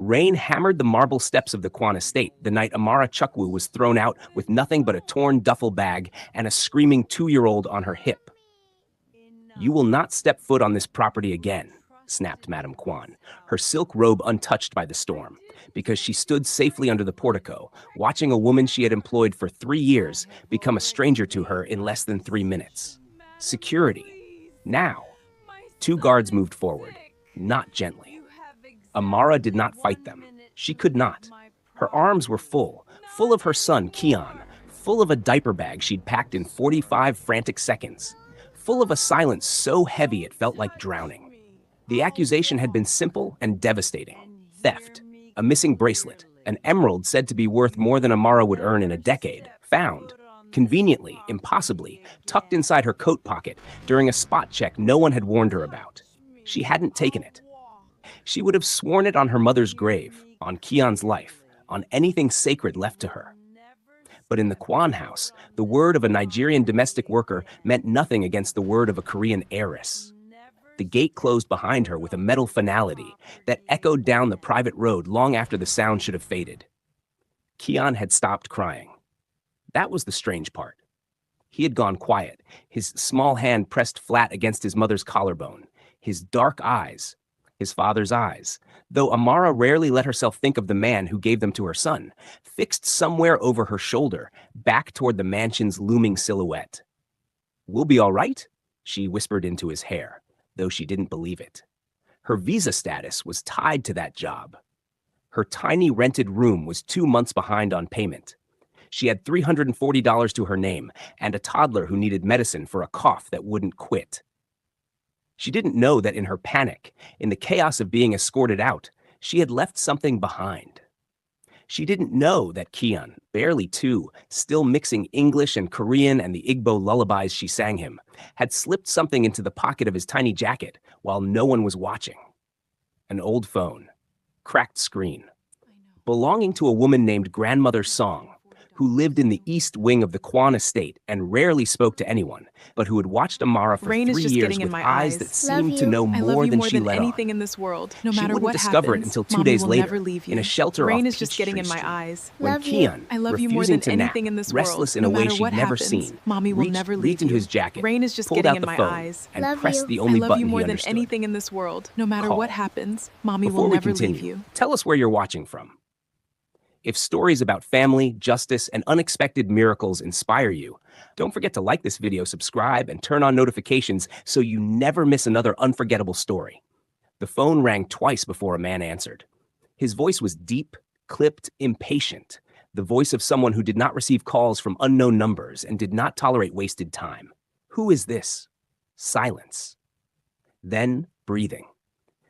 Rain hammered the marble steps of the Kwan estate the night Amara Chukwu was thrown out with nothing but a torn duffel bag and a screaming 2-year-old on her hip. "You will not step foot on this property again," snapped Madame Kwan, her silk robe untouched by the storm, because she stood safely under the portico, watching a woman she had employed for 3 years become a stranger to her in less than 3 minutes. Security. Now. 2 guards moved forward, not gently. Amara did not fight them. She could not. Her arms were full of her son, Keon, full of a diaper bag she'd packed in 45 frantic seconds, full of a silence so heavy it felt like drowning. The accusation had been simple and devastating. Theft, a missing bracelet, an emerald said to be worth more than Amara would earn in a decade, found, conveniently, impossibly, tucked inside her coat pocket during a spot check no one had warned her about. She hadn't taken it. She would have sworn it on her mother's grave, on Keon's life, on anything sacred left to her. But in the Kwan house, the word of a Nigerian domestic worker meant nothing against the word of a Korean heiress. The gate closed behind her with a metal finality that echoed down the private road long after the sound should have faded. Keon had stopped crying. That was the strange part. He had gone quiet, his small hand pressed flat against his mother's collarbone, his dark eyes, his father's eyes, though Amara rarely let herself think of the man who gave them to her son, fixed somewhere over her shoulder, back toward the mansion's looming silhouette. "We'll be all right," she whispered into his hair, though she didn't believe it. Her visa status was tied to that job. Her tiny rented room was 2 months behind on payment. She had $340 to her name and a toddler who needed medicine for a cough that wouldn't quit. She didn't know that in her panic, in the chaos of being escorted out, she had left something behind. She didn't know that Keon, barely 2, still mixing English and Korean and the Igbo lullabies she sang him, had slipped something into the pocket of his tiny jacket while no one was watching. An old phone, cracked screen, belonging to a woman named Grandmother Song, who lived in the east wing of the Kwan estate and rarely spoke to anyone, but who had watched Amara for 3 years with eyes that seemed to know more than she let on. Anything in this world, no She matter wouldn't what discover it happens, until 2 Mommy days will later, never leave you. in a shelter Rain off is just Peachtree getting in my Street, eyes. when Keon, I love you more refusing than to nap, anything in this restless world, in a no way matter she'd what never happens, seen, Mommy will never leave reached into you. his jacket, Rain is just pulled getting out in the my phone, eyes. and pressed the I only love button you he more than understood. anything in this world, no matter Call. what happens, Mommy will Before we never leave continue, you. tell us where you're watching from. If stories about family, justice, and unexpected miracles inspire you, don't forget to like this video, subscribe, and turn on notifications so you never miss another unforgettable story. The phone rang twice before a man answered. His voice was deep, clipped, impatient, the voice of someone who did not receive calls from unknown numbers and did not tolerate wasted time. Who is this? Silence. Then breathing.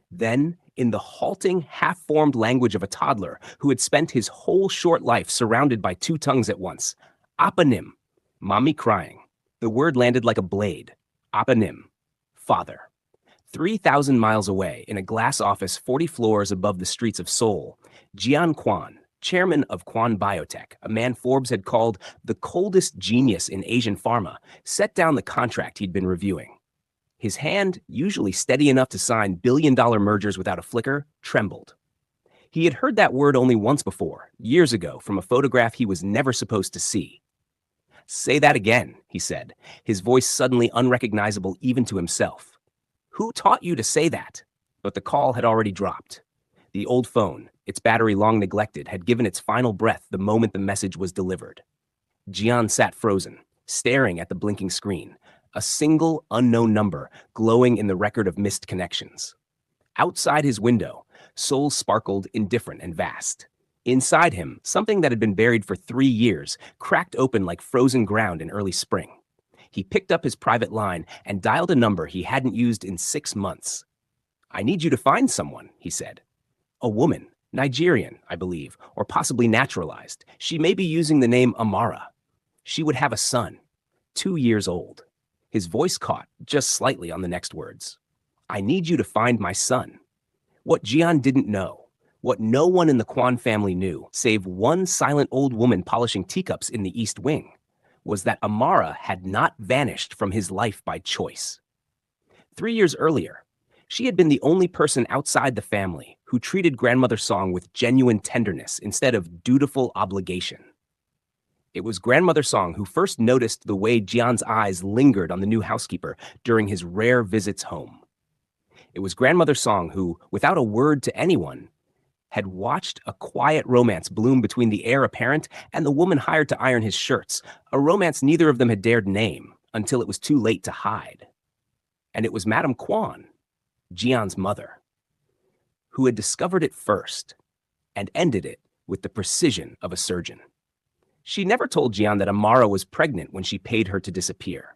Then, in the halting, half-formed language of a toddler who had spent his whole short life surrounded by 2 tongues at once, Apanim, mommy crying. The word landed like a blade. Apanim, father. 3,000 miles away, in a glass office 40 floors above the streets of Seoul, Jian Kwan, chairman of Kwan Biotech, a man Forbes had called the coldest genius in Asian pharma, set down the contract he'd been reviewing. His hand, usually steady enough to sign billion-dollar mergers without a flicker, trembled. He had heard that word only once before, years ago, from a photograph he was never supposed to see. "Say that again," he said, his voice suddenly unrecognizable even to himself. "Who taught you to say that?" But the call had already dropped. The old phone, its battery long neglected, had given its final breath the moment the message was delivered. Jian sat frozen, staring at the blinking screen, a single unknown number glowing in the record of missed connections. Outside his window, Seoul sparkled indifferent and vast. Inside him, something that had been buried for 3 years cracked open like frozen ground in early spring. He picked up his private line and dialed a number he hadn't used in 6 months. "I need you to find someone," he said. "A woman, Nigerian, I believe, or possibly naturalized. She may be using the name Amara. She would have a son, 2 years old." His voice caught, just slightly on the next words. "I need you to find my son." What Jian didn't know, what no one in the Kwan family knew, save one silent old woman polishing teacups in the East Wing, was that Amara had not vanished from his life by choice. 3 years earlier, she had been the only person outside the family who who treated Grandmother Song with genuine tenderness instead of dutiful obligation. It was Grandmother Song who first noticed the way Jian's eyes lingered on the new housekeeper during his rare visits home. It was Grandmother Song who, without a word to anyone, had watched a quiet romance bloom between the heir apparent and the woman hired to iron his shirts, a romance neither of them had dared name until it was too late to hide. And it was Madame Kwan, Jian's mother, who had discovered it first and ended it with the precision of a surgeon. She never told Jian that Amara was pregnant when she paid her to disappear.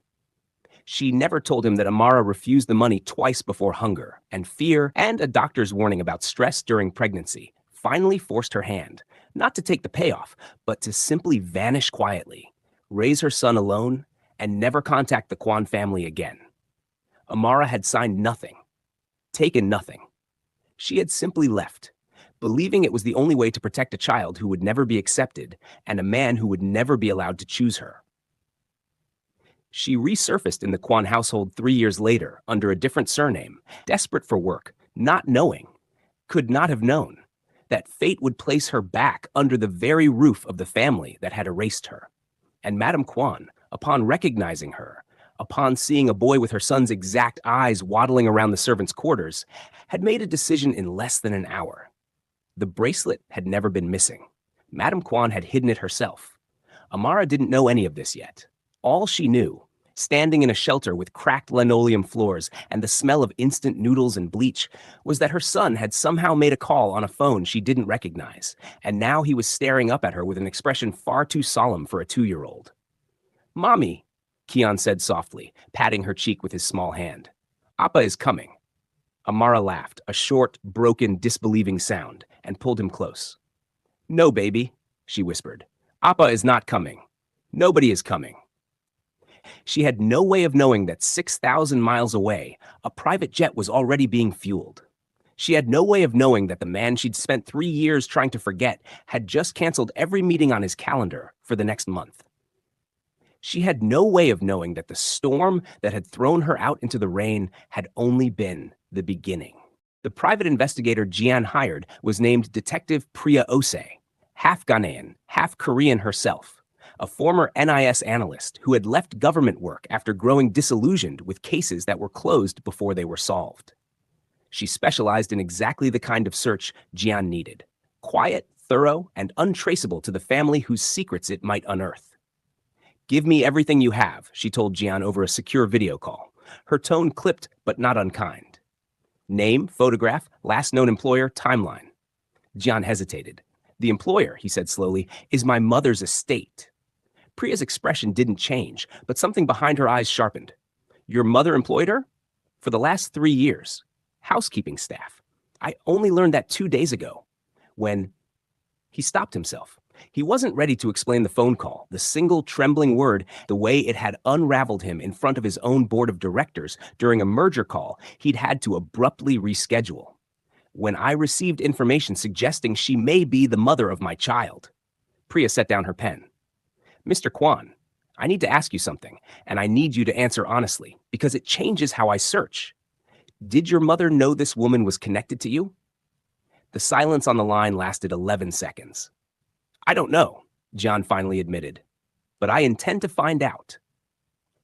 She never told him that Amara refused the money twice before hunger, and fear and a doctor's warning about stress during pregnancy finally forced her hand, not to take the payoff, but to simply vanish quietly, raise her son alone, and never contact the Kwan family again. Amara had signed nothing, taken nothing. She had simply left, believing it was the only way to protect a child who would never be accepted and a man who would never be allowed to choose her. She resurfaced in the Kwan household 3 years later under a different surname, desperate for work, not knowing, could not have known, that fate would place her back under the very roof of the family that had erased her. And Madame Kwan, upon recognizing her, upon seeing a boy with her son's exact eyes waddling around the servants' quarters, had made a decision in less than an hour. The bracelet had never been missing. Madame Kwan had hidden it herself. Amara didn't know any of this yet. All she knew, standing in a shelter with cracked linoleum floors and the smell of instant noodles and bleach, was that her son had somehow made a call on a phone she didn't recognize, and now he was staring up at her with an expression far too solemn for a 2-year-old. "Mommy," Kian said softly, patting her cheek with his small hand. "Appa is coming." Amara laughed, a short, broken, disbelieving sound, and pulled him close. "No, baby," she whispered. "Appa is not coming. Nobody is coming." She had no way of knowing that 6,000 miles away, a private jet was already being fueled. She had no way of knowing that the man she'd spent 3 years trying to forget had just canceled every meeting on his calendar for the next month. She had no way of knowing that the storm that had thrown her out into the rain had only been the beginning. The private investigator Jian hired was named Detective Priya Ose, half Ghanaian, half Korean herself, a former NIS analyst who had left government work after growing disillusioned with cases that were closed before they were solved. She specialized in exactly the kind of search Jian needed: quiet, thorough, and untraceable to the family whose secrets it might unearth. "Give me everything you have," she told Jian over a secure video call, her tone clipped but not unkind. "Name, photograph, last known employer, timeline." Jian hesitated. "The employer," he said slowly, "is my mother's estate." Priya's expression didn't change, but something behind her eyes sharpened. "Your mother employed her?" "For the last 3 years. Housekeeping staff. I only learned that 2 days ago." When he stopped himself. He wasn't ready to explain the phone call, the single trembling word, the way it had unraveled him in front of his own board of directors during a merger call he'd had to abruptly reschedule. "When I received information suggesting she may be the mother of my child." Priya set down her pen. "Mr. Kwan, I need to ask you something, and I need you to answer honestly, because it changes how I search. Did your mother know this woman was connected to you?" The silence on the line lasted 11 seconds. "I don't know," John finally admitted, "but I intend to find out."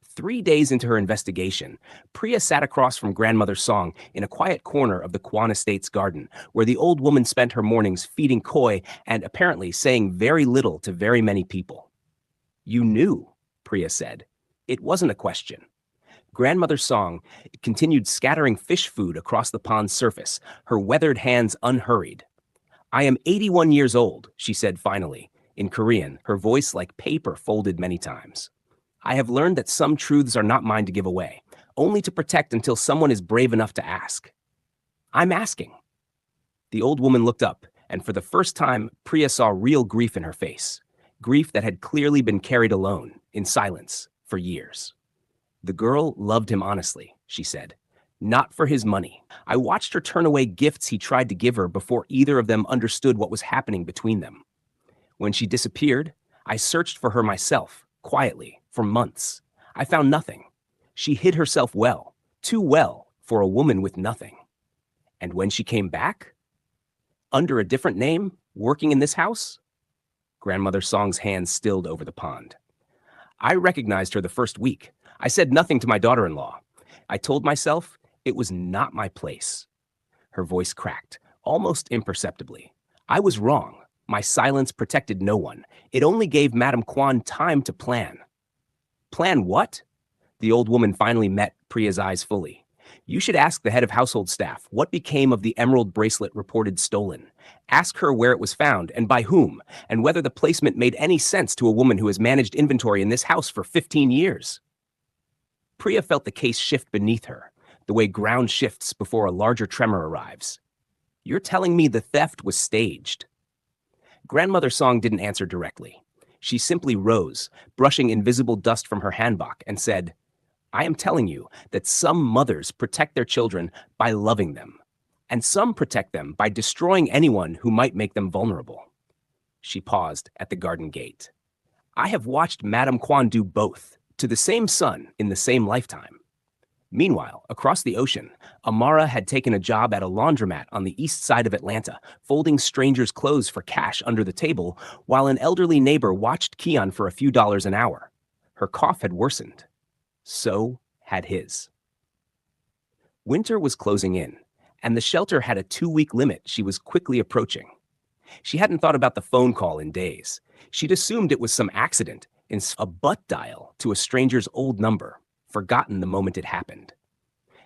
3 days into her investigation, Priya sat across from Grandmother Song in a quiet corner of the Kwan Estate's garden, where the old woman spent her mornings feeding koi and apparently saying very little to very many people. "You knew," Priya said. It wasn't a question. Grandmother Song continued scattering fish food across the pond's surface, her weathered hands unhurried. "I am 81 years old," she said finally, in Korean, her voice like paper folded many times. "I have learned that some truths are not mine to give away, only to protect until someone is brave enough to ask. I'm asking." The old woman looked up, and for the first time, Priya saw real grief in her face, grief that had clearly been carried alone, in silence, for years. "The girl loved him honestly," she said. "Not for his money. I watched her turn away gifts he tried to give her before either of them understood what was happening between them. When she disappeared, I searched for her myself, quietly, for months. I found nothing. She hid herself well, too well for a woman with nothing. And when she came back, Under a different name, working in this house? Grandmother Song's hands stilled over the pond. I recognized her the first week. I said nothing to my daughter-in-law. I told myself it was not my place. Her voice cracked, almost imperceptibly. I was wrong. My silence protected no one. It only gave Madame Kwan time to plan. Plan what? The old woman finally met Priya's eyes fully. You should ask the head of household staff what became of the emerald bracelet reported stolen. Ask her where it was found and by whom, and whether the placement made any sense to a woman who has managed inventory in this house for 15 years. Priya felt the case shift beneath her, the way ground shifts before a larger tremor arrives. You're telling me the theft was staged? Grandmother Song didn't answer directly. She simply rose, brushing invisible dust from her hanbok, and said, I am telling you that some mothers protect their children by loving them, and some protect them by destroying anyone who might make them vulnerable. She paused at the garden gate. I have watched Madame Kwan do both, to the same son in the same lifetime. Meanwhile, across the ocean, Amara had taken a job at a laundromat on the east side of Atlanta, folding strangers' clothes for cash under the table, while an elderly neighbor watched Keon for a few dollars an hour. Her cough had worsened. So had his. Winter was closing in, and the shelter had a 2-week limit she was quickly approaching. She hadn't thought about the phone call in days. She'd assumed it was some accident, in a butt dial to a stranger's old number, forgotten the moment it happened.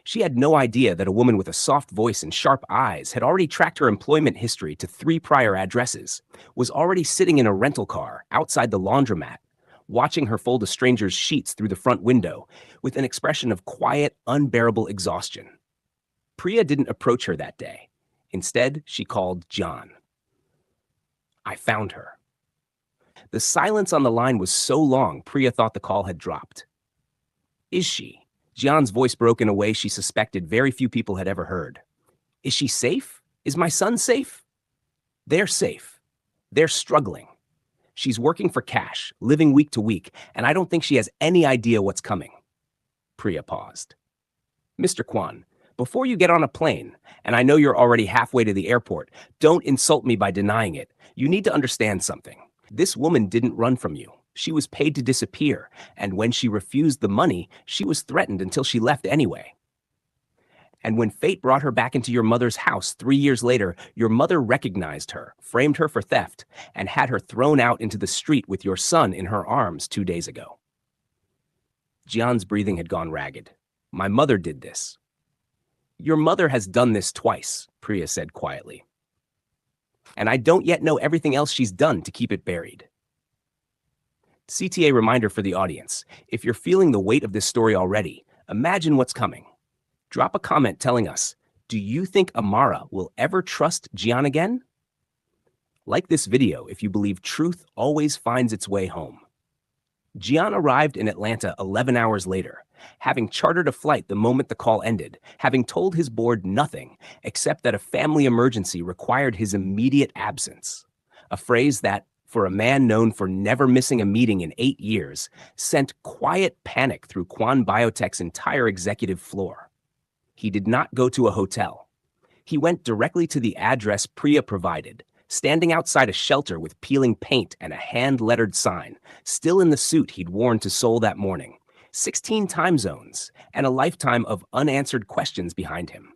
She had no idea that a woman with a soft voice and sharp eyes had already tracked her employment history to 3 prior addresses, was already sitting in a rental car outside the laundromat, watching her fold a stranger's sheets through the front window with an expression of quiet, unbearable exhaustion. Priya didn't approach her that day. Instead, she called John. I found her. The silence on the line was so long, Priya thought the call had dropped. Is she? John's voice broke in a way she suspected very few people had ever heard. Is she safe? Is my son safe? They're safe. They're struggling. She's working for cash, living week to week, and I don't think she has any idea what's coming. Priya paused. Mr. Kwan, before you get on a plane, and I know you're already halfway to the airport, don't insult me by denying it. You need to understand something. This woman didn't run from you. She was paid to disappear, and when she refused the money, she was threatened until she left anyway. And when fate brought her back into your mother's house 3 years later, your mother recognized her, framed her for theft, and had her thrown out into the street with your son in her arms 2 days ago. Jian's breathing had gone ragged. My mother did this. Your mother has done this twice, Priya said quietly. And I don't yet know everything else she's done to keep it buried. CTA reminder for the audience. If you're feeling the weight of this story already, imagine what's coming. Drop a comment telling us, do you think Amara will ever trust Jian again? Like this video if you believe truth always finds its way home. Jian arrived in Atlanta 11 hours later, having chartered a flight the moment the call ended, having told his board nothing except that a family emergency required his immediate absence. A phrase that, for a man known for never missing a meeting in 8 years, sent quiet panic through Kwan Biotech's entire executive floor. He did not go to a hotel. He went directly to the address Priya provided, standing outside a shelter with peeling paint and a hand-lettered sign, still in the suit he'd worn to Seoul that morning, 16 time zones, and a lifetime of unanswered questions behind him.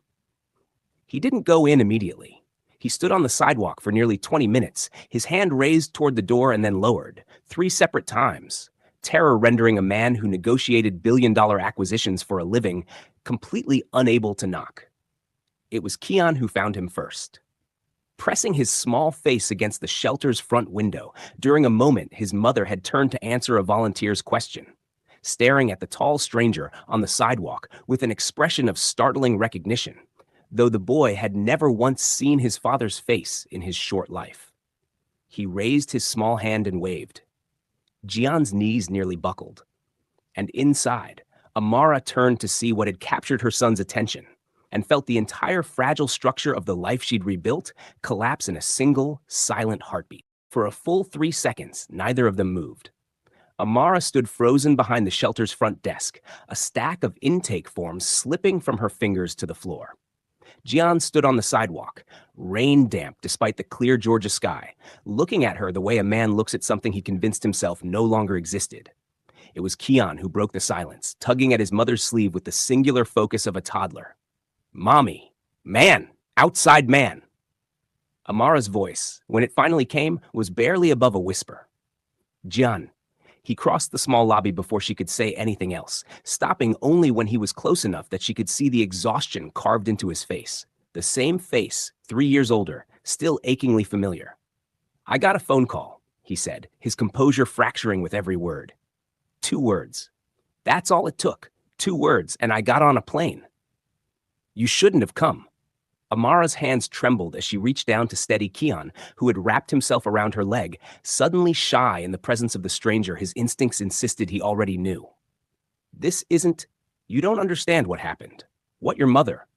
He didn't go in immediately. He stood on the sidewalk for nearly 20 minutes, his hand raised toward the door and then lowered, 3 separate times, terror rendering a man who negotiated billion-dollar acquisitions for a living completely unable to knock. It was Keon who found him first. Pressing his small face against the shelter's front window during a moment his mother had turned to answer a volunteer's question, staring at the tall stranger on the sidewalk with an expression of startling recognition, though the boy had never once seen his father's face in his short life. He raised his small hand and waved. Jian's knees nearly buckled. And inside, Amara turned to see what had captured her son's attention and felt the entire fragile structure of the life she'd rebuilt collapse in a single, silent heartbeat. For a full 3 seconds, neither of them moved. Amara stood frozen behind the shelter's front desk, a stack of intake forms slipping from her fingers to the floor. Jian stood on the sidewalk, rain damp despite the clear Georgia sky, looking at her the way a man looks at something he convinced himself no longer existed. It was Kian who broke the silence, tugging at his mother's sleeve with the singular focus of a toddler. Mommy, man, outside man. Amara's voice, when it finally came, was barely above a whisper. Jian. He crossed the small lobby before she could say anything else, stopping only when he was close enough that she could see the exhaustion carved into his face. The same face, 3 years older, still achingly familiar. I got a phone call, he said, his composure fracturing with every word. 2 words. That's all it took. 2 words, and I got on a plane. You shouldn't have come. Amara's hands trembled as she reached down to steady Kian, who had wrapped himself around her leg, suddenly shy in the presence of the stranger his instincts insisted he already knew. This isn't... You don't understand what happened. What your mother...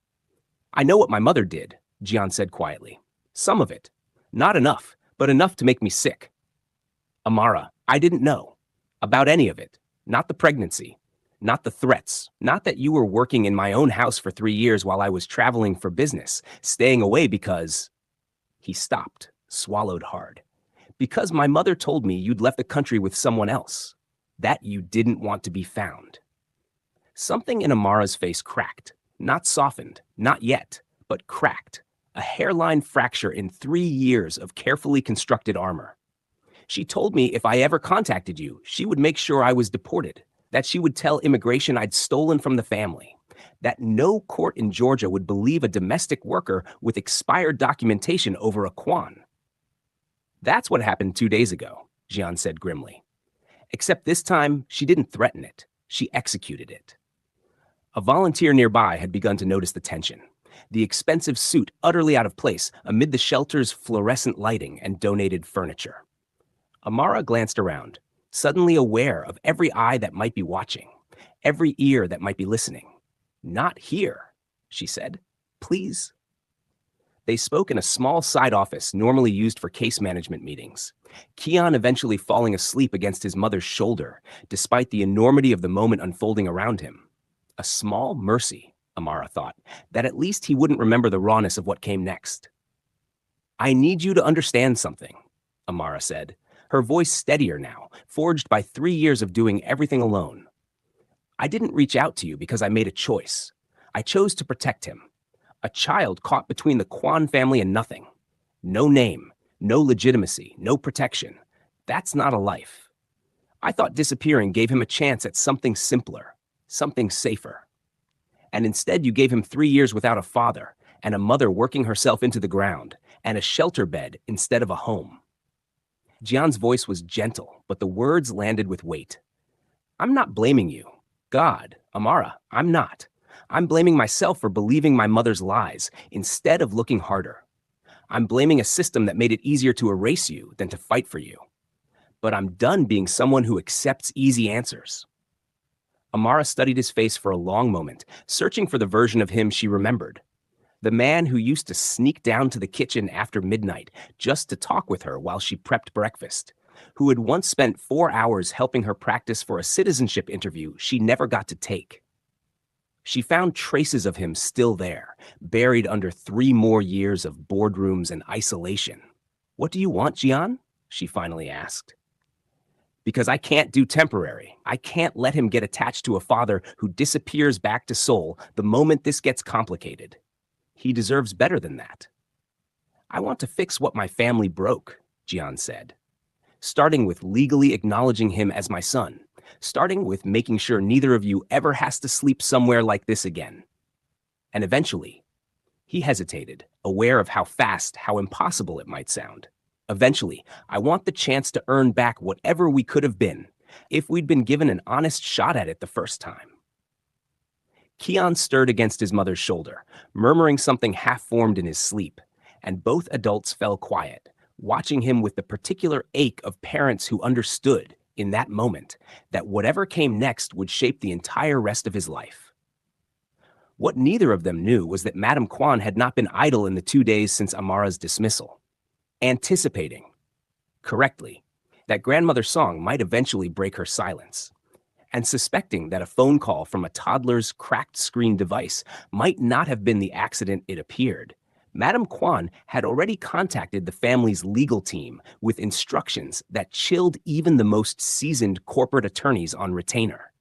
I know what my mother did, Jian said quietly. Some of it. Not enough, but enough to make me sick. Amara, I didn't know. About any of it. Not the pregnancy. Not the threats. Not that you were working in my own house for 3 years while I was traveling for business, staying away because... He stopped, swallowed hard. Because my mother told me you'd left the country with someone else. That you didn't want to be found. Something in Amara's face cracked. Not softened, not yet, but cracked. A hairline fracture in 3 years of carefully constructed armor. She told me if I ever contacted you, she would make sure I was deported. That she would tell immigration I'd stolen from the family, that no court in Georgia would believe a domestic worker with expired documentation over a quan. That's what happened 2 days ago, Jian said grimly. Except this time, she didn't threaten it. She executed it. A volunteer nearby had begun to notice the tension, the expensive suit utterly out of place amid the shelter's fluorescent lighting and donated furniture. Amara glanced around, suddenly aware of every eye that might be watching, every ear that might be listening. Not here, she said. Please. They spoke in a small side office normally used for case management meetings, Kian eventually falling asleep against his mother's shoulder, despite the enormity of the moment unfolding around him. A small mercy, Amara thought, that at least he wouldn't remember the rawness of what came next. I need you to understand something, Amara said, her voice steadier now, forged by 3 years of doing everything alone. I didn't reach out to you because I made a choice. I chose to protect him. A child caught between the Kwan family and nothing. No name, no legitimacy, no protection. That's not a life. I thought disappearing gave him a chance at something simpler, something safer. And instead you gave him 3 years without a father, and a mother working herself into the ground, and a shelter bed instead of a home. Jian's voice was gentle, but the words landed with weight. I'm not blaming you. God, Amara, I'm not. I'm blaming myself for believing my mother's lies instead of looking harder. I'm blaming a system that made it easier to erase you than to fight for you. But I'm done being someone who accepts easy answers. Amara studied his face for a long moment, searching for the version of him she remembered. The man who used to sneak down to the kitchen after midnight just to talk with her while she prepped breakfast, who had once spent 4 hours helping her practice for a citizenship interview she never got to take. She found traces of him still there, buried under 3 more years of boardrooms and isolation. What do you want, Jian? She finally asked. Because I can't do temporary. I can't let him get attached to a father who disappears back to Seoul the moment this gets complicated. He deserves better than that. I want to fix what my family broke, Jian said. Starting with legally acknowledging him as my son. Starting with making sure neither of you ever has to sleep somewhere like this again. And eventually, he hesitated, aware of how fast, how impossible it might sound. Eventually, I want the chance to earn back whatever we could have been, if we'd been given an honest shot at it the first time. Kian stirred against his mother's shoulder, murmuring something half-formed in his sleep, and both adults fell quiet, watching him with the particular ache of parents who understood, in that moment, that whatever came next would shape the entire rest of his life. What neither of them knew was that Madame Kwan had not been idle in the 2 days since Amara's dismissal, anticipating, correctly, that grandmother Song might eventually break her silence, And suspecting that a phone call from a toddler's cracked screen device might not have been the accident it appeared, Madame Kwan had already contacted the family's legal team with instructions that chilled even the most seasoned corporate attorneys on retainer.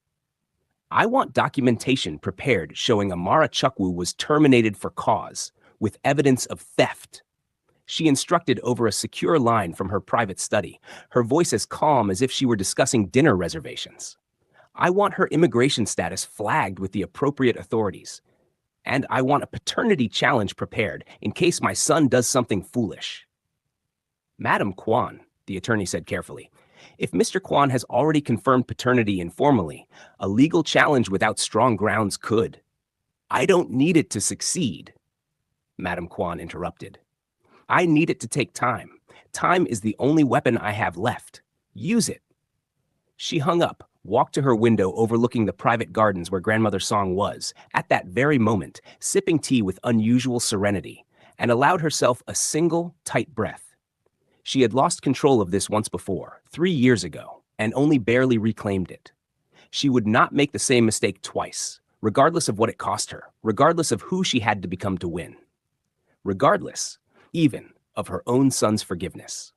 I want documentation prepared showing Amara Chukwu was terminated for cause, with evidence of theft. She instructed over a secure line from her private study, her voice as calm as if she were discussing dinner reservations. I want her immigration status flagged with the appropriate authorities. And I want a paternity challenge prepared in case my son does something foolish. Madam Kwan, the attorney said carefully, if Mr. Kwan has already confirmed paternity informally, a legal challenge without strong grounds could. I don't need it to succeed. Madam Kwan interrupted. I need it to take time. Time is the only weapon I have left. Use it. She hung up, walked to her window overlooking the private gardens where Grandmother Song was, at that very moment, sipping tea with unusual serenity, and allowed herself a single, tight breath. She had lost control of this once before, 3 years ago, and only barely reclaimed it. She would not make the same mistake twice, regardless of what it cost her, regardless of who she had to become to win. Regardless, even, of her own son's forgiveness.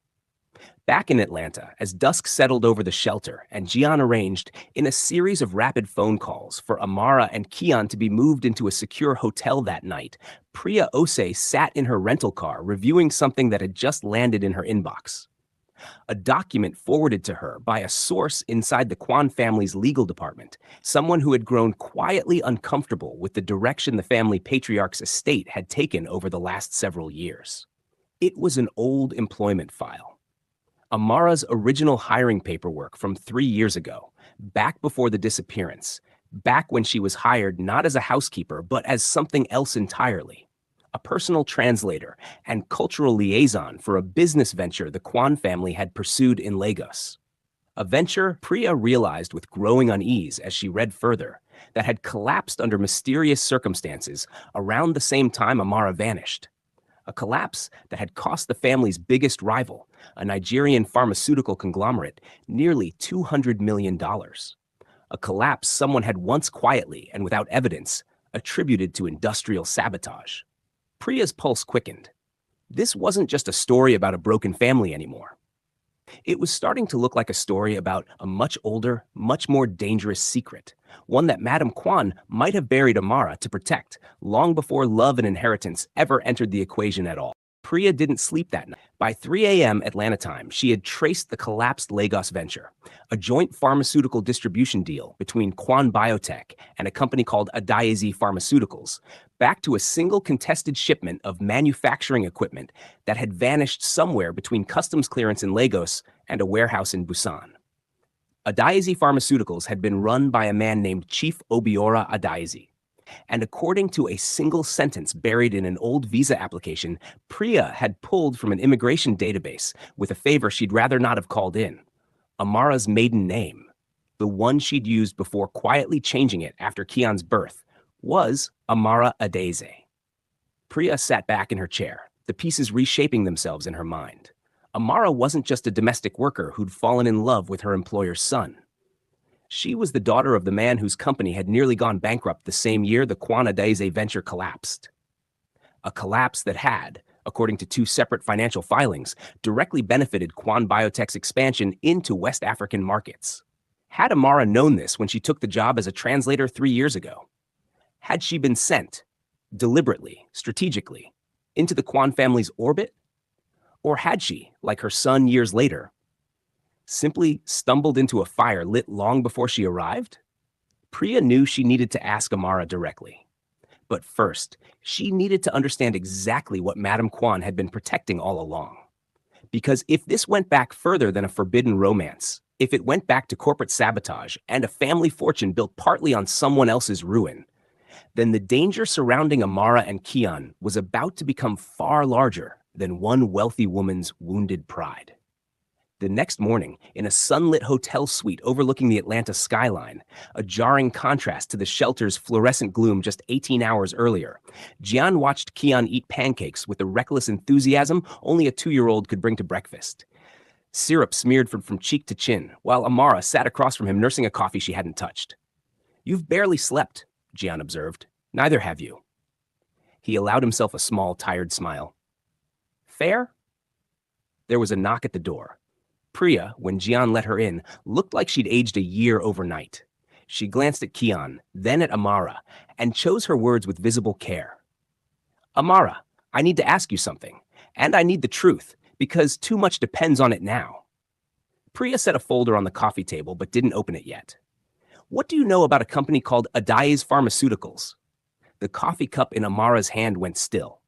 Back in Atlanta, as dusk settled over the shelter and Jian arranged, in a series of rapid phone calls, for Amara and Kian to be moved into a secure hotel that night, Priya Ose sat in her rental car reviewing something that had just landed in her inbox. A document forwarded to her by a source inside the Kwan family's legal department, someone who had grown quietly uncomfortable with the direction the family patriarch's estate had taken over the last several years. It was an old employment file. Amara's original hiring paperwork from 3 years ago, back before the disappearance, back when she was hired not as a housekeeper, but as something else entirely, a personal translator and cultural liaison for a business venture the Kwan family had pursued in Lagos. A venture Priya realized with growing unease as she read further, that had collapsed under mysterious circumstances around the same time Amara vanished. A collapse that had cost the family's biggest rival, a Nigerian pharmaceutical conglomerate, nearly $200 million. A collapse someone had once quietly and without evidence attributed to industrial sabotage. Priya's pulse quickened. This wasn't just a story about a broken family anymore. It was starting to look like a story about a much older, much more dangerous secret, one that Madame Kwan might have buried Amara to protect long before love and inheritance ever entered the equation at all. Priya didn't sleep that night. By 3 a.m. Atlanta time, she had traced the collapsed Lagos venture, a joint pharmaceutical distribution deal between Kwan Biotech and a company called Adaeze Pharmaceuticals, back to a single contested shipment of manufacturing equipment that had vanished somewhere between customs clearance in Lagos and a warehouse in Busan. Adaeze Pharmaceuticals had been run by a man named Chief Obiora Adaeze. And according to a single sentence buried in an old visa application, Priya had pulled from an immigration database with a favor she'd rather not have called in. Amara's maiden name, the one she'd used before quietly changing it after Kian's birth, was Amara Adaeze. Priya sat back in her chair, the pieces reshaping themselves in her mind. Amara wasn't just a domestic worker who'd fallen in love with her employer's son. She was the daughter of the man whose company had nearly gone bankrupt the same year the Kwan Adaeze venture collapsed. A collapse that had, according to 2 separate financial filings, directly benefited Kwan Biotech's expansion into West African markets. Had Amara known this when she took the job as a translator 3 years ago? Had she been sent, deliberately, strategically, into the Kwan family's orbit? Or had she, like her son years later, simply stumbled into a fire lit long before she arrived? Priya knew she needed to ask Amara directly. But first, she needed to understand exactly what Madame Kwan had been protecting all along. Because if this went back further than a forbidden romance, if it went back to corporate sabotage and a family fortune built partly on someone else's ruin, then the danger surrounding Amara and Kian was about to become far larger than one wealthy woman's wounded pride. The next morning, in a sunlit hotel suite overlooking the Atlanta skyline, a jarring contrast to the shelter's fluorescent gloom just 18 hours earlier, Jian watched Kian eat pancakes with the reckless enthusiasm only a 2-year-old could bring to breakfast. syrup smeared from cheek to chin, while Amara sat across from him nursing a coffee she hadn't touched. "You've barely slept," Jian observed. "Neither have you." He allowed himself a small, tired smile. "Fair?" There was a knock at the door. Priya, when Jian let her in, looked like she'd aged a year overnight. She glanced at Kian, then at Amara, and chose her words with visible care. "Amara, I need to ask you something, and I need the truth, because too much depends on it now." Priya set a folder on the coffee table but didn't open it yet. "What do you know about a company called Adae's Pharmaceuticals?" The coffee cup in Amara's hand went still.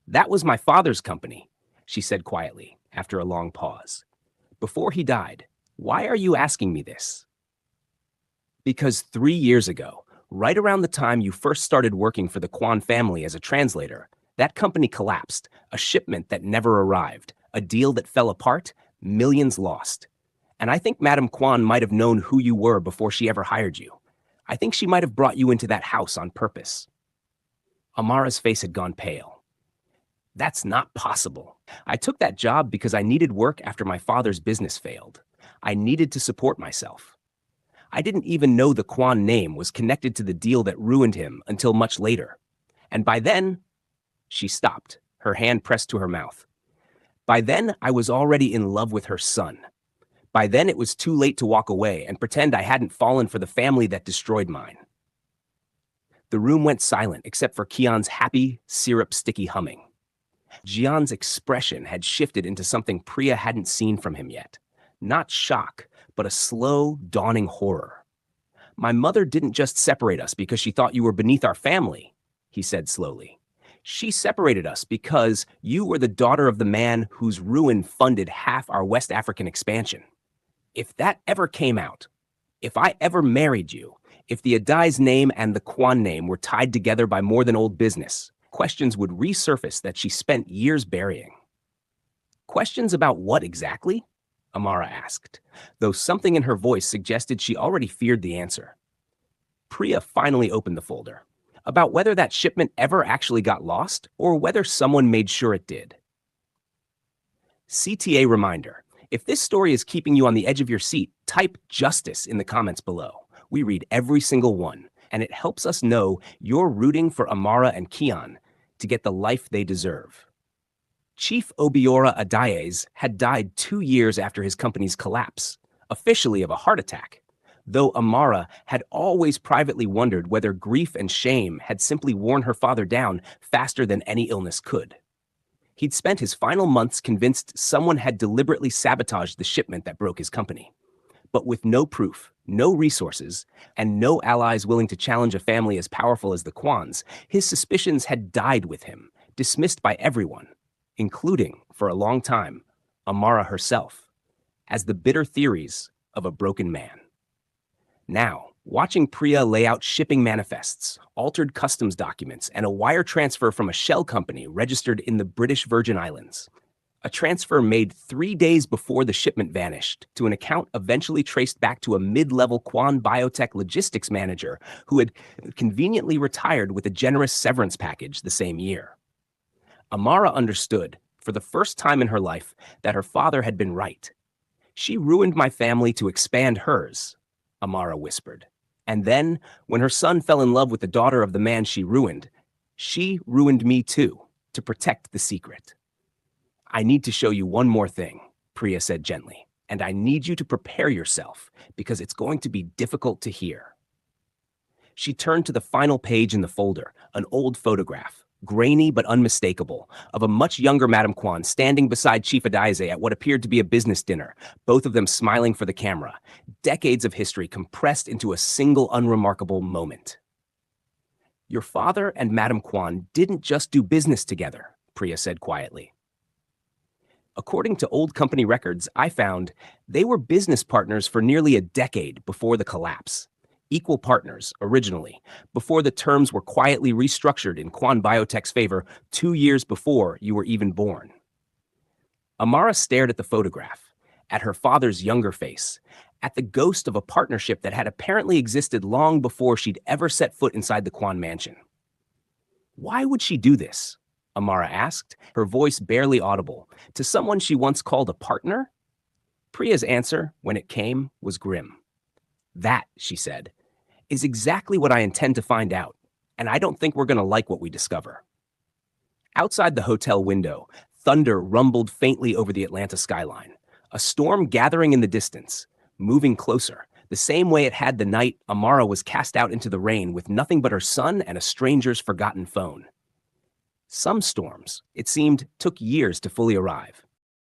"That was my father's company," she said quietly, after a long pause. "Before he died. Why are you asking me this?" "Because 3 years ago, right around the time you first started working for the Kwan family as a translator, that company collapsed, a shipment that never arrived, a deal that fell apart, millions lost. And I think Madame Kwan might have known who you were before she ever hired you. I think she might have brought you into that house on purpose." Amara's face had gone pale. "That's not possible. I took that job because I needed work after my father's business failed. I needed to support myself. I didn't even know the Kwan name was connected to the deal that ruined him until much later. And by then," she stopped, her hand pressed to her mouth. "By then, I was already in love with her son. By then, it was too late to walk away and pretend I hadn't fallen for the family that destroyed mine." The room went silent except for Kian's happy, syrup-sticky humming. Jian's expression had shifted into something Priya hadn't seen from him yet. Not shock, but a slow, dawning horror. "My mother didn't just separate us because she thought you were beneath our family," he said slowly. "She separated us because you were the daughter of the man whose ruin funded half our West African expansion. If that ever came out, if I ever married you, if the Adai's name and the Kwan name were tied together by more than old business, questions would resurface that she spent years burying." "Questions about what exactly?" Amara asked, though something in her voice suggested she already feared the answer. Priya finally opened the folder. "About whether that shipment ever actually got lost, or whether someone made sure it did." CTA reminder: if this story is keeping you on the edge of your seat, type "justice" in the comments below. We read every single one, and it helps us know you're rooting for Amara and Kian to get the life they deserve. Chief Obiora Adaes had died 2 years after his company's collapse, officially of a heart attack, though Amara had always privately wondered whether grief and shame had simply worn her father down faster than any illness could. He'd spent his final months convinced someone had deliberately sabotaged the shipment that broke his company. But with no proof, no resources, and no allies willing to challenge a family as powerful as the Kwans, his suspicions had died with him, dismissed by everyone, including, for a long time, Amara herself, as the bitter theories of a broken man. Now, watching Priya lay out shipping manifests, altered customs documents, and a wire transfer from a shell company registered in the British Virgin Islands, a transfer made 3 days before the shipment vanished to an account eventually traced back to a mid-level Kwan biotech logistics manager who had conveniently retired with a generous severance package the same year. Amara understood, for the first time in her life, that her father had been right. "She ruined my family to expand hers," Amara whispered. "And then, when her son fell in love with the daughter of the man she ruined me too, to protect the secret." "I need to show you one more thing," Priya said gently, "and I need you to prepare yourself, because it's going to be difficult to hear." She turned to the final page in the folder, an old photograph, grainy but unmistakable, of a much younger Madame Kwan standing beside Chief Adaise at what appeared to be a business dinner, both of them smiling for the camera, decades of history compressed into a single unremarkable moment. "Your father and Madame Kwan didn't just do business together," Priya said quietly. "According to old company records I found, they were business partners for nearly a decade before the collapse. Equal partners, originally, before the terms were quietly restructured in Kwan Biotech's favor 2 years before you were even born." Amara stared at the photograph, at her father's younger face, at the ghost of a partnership that had apparently existed long before she'd ever set foot inside the Kwan mansion. "Why would she do this?" Amara asked, her voice barely audible. "To someone she once called a partner?" Priya's answer, when it came, was grim. That, she said, is exactly what I intend to find out, and I don't think we're going to like what we discover. Outside the hotel window, thunder rumbled faintly over the Atlanta skyline, a storm gathering in the distance, moving closer, the same way it had the night Amara was cast out into the rain with nothing but her son and a stranger's forgotten phone. Some storms, it seemed, took years to fully arrive.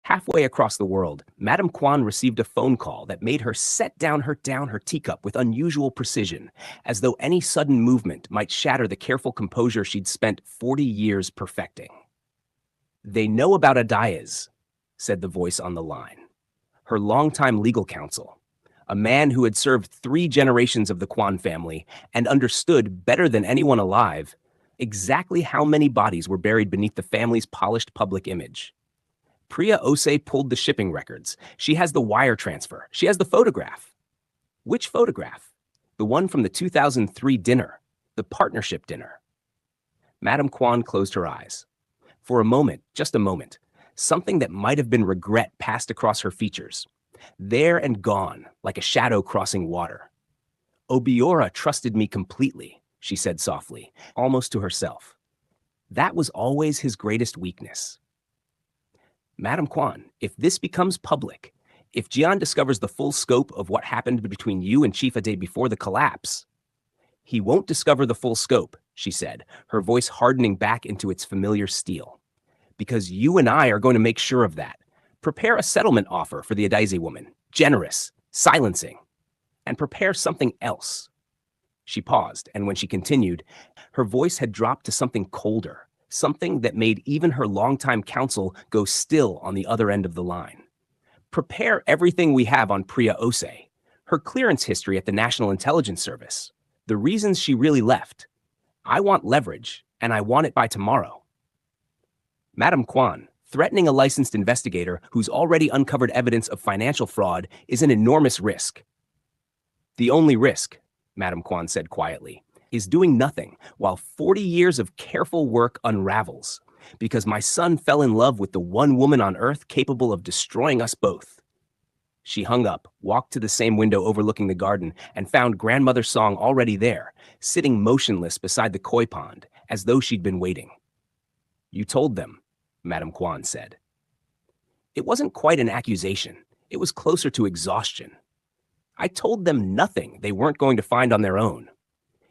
Halfway across the world, Madame Kwan received a phone call that made her set down her teacup with unusual precision, as though any sudden movement might shatter the careful composure she'd spent 40 years perfecting. "They know about Adayas," said the voice on the line. Her longtime legal counsel, a man who had served 3 generations of the Kwan family and understood better than anyone alive exactly how many bodies were buried beneath the family's polished public image. Priya Ose pulled the shipping records. She has the wire transfer. She has the photograph. Which photograph? The one from the 2003 dinner, the partnership dinner. Madame Kwan closed her eyes. For a moment, just a moment, something that might have been regret passed across her features. There and gone, like a shadow crossing water. "Obiora trusted me completely," she said softly, almost to herself. That was always his greatest weakness. "Madame Kwan, if this becomes public, if Jian discovers the full scope of what happened between you and Chief Ade before the collapse—" "He won't discover the full scope," she said, her voice hardening back into its familiar steel. "Because you and I are going to make sure of that. Prepare a settlement offer for the Adaise woman, generous, silencing, and prepare something else." She paused, and when she continued, her voice had dropped to something colder, something that made even her longtime counsel go still on the other end of the line. "Prepare everything we have on Priya Ose, her clearance history at the National Intelligence Service, the reasons she really left. I want leverage, and I want it by tomorrow." Madame Kwan, threatening a licensed investigator who's already uncovered evidence of financial fraud is an enormous risk. "The only risk," Madame Kwan said quietly, "is doing nothing while 40 years of careful work unravels, because my son fell in love with the one woman on earth capable of destroying us both." She hung up, walked to the same window overlooking the garden, and found Grandmother Song already there, sitting motionless beside the koi pond, as though she'd been waiting. "You told them," Madame Kwan said. It wasn't quite an accusation. It was closer to exhaustion. "I told them nothing they weren't going to find on their own."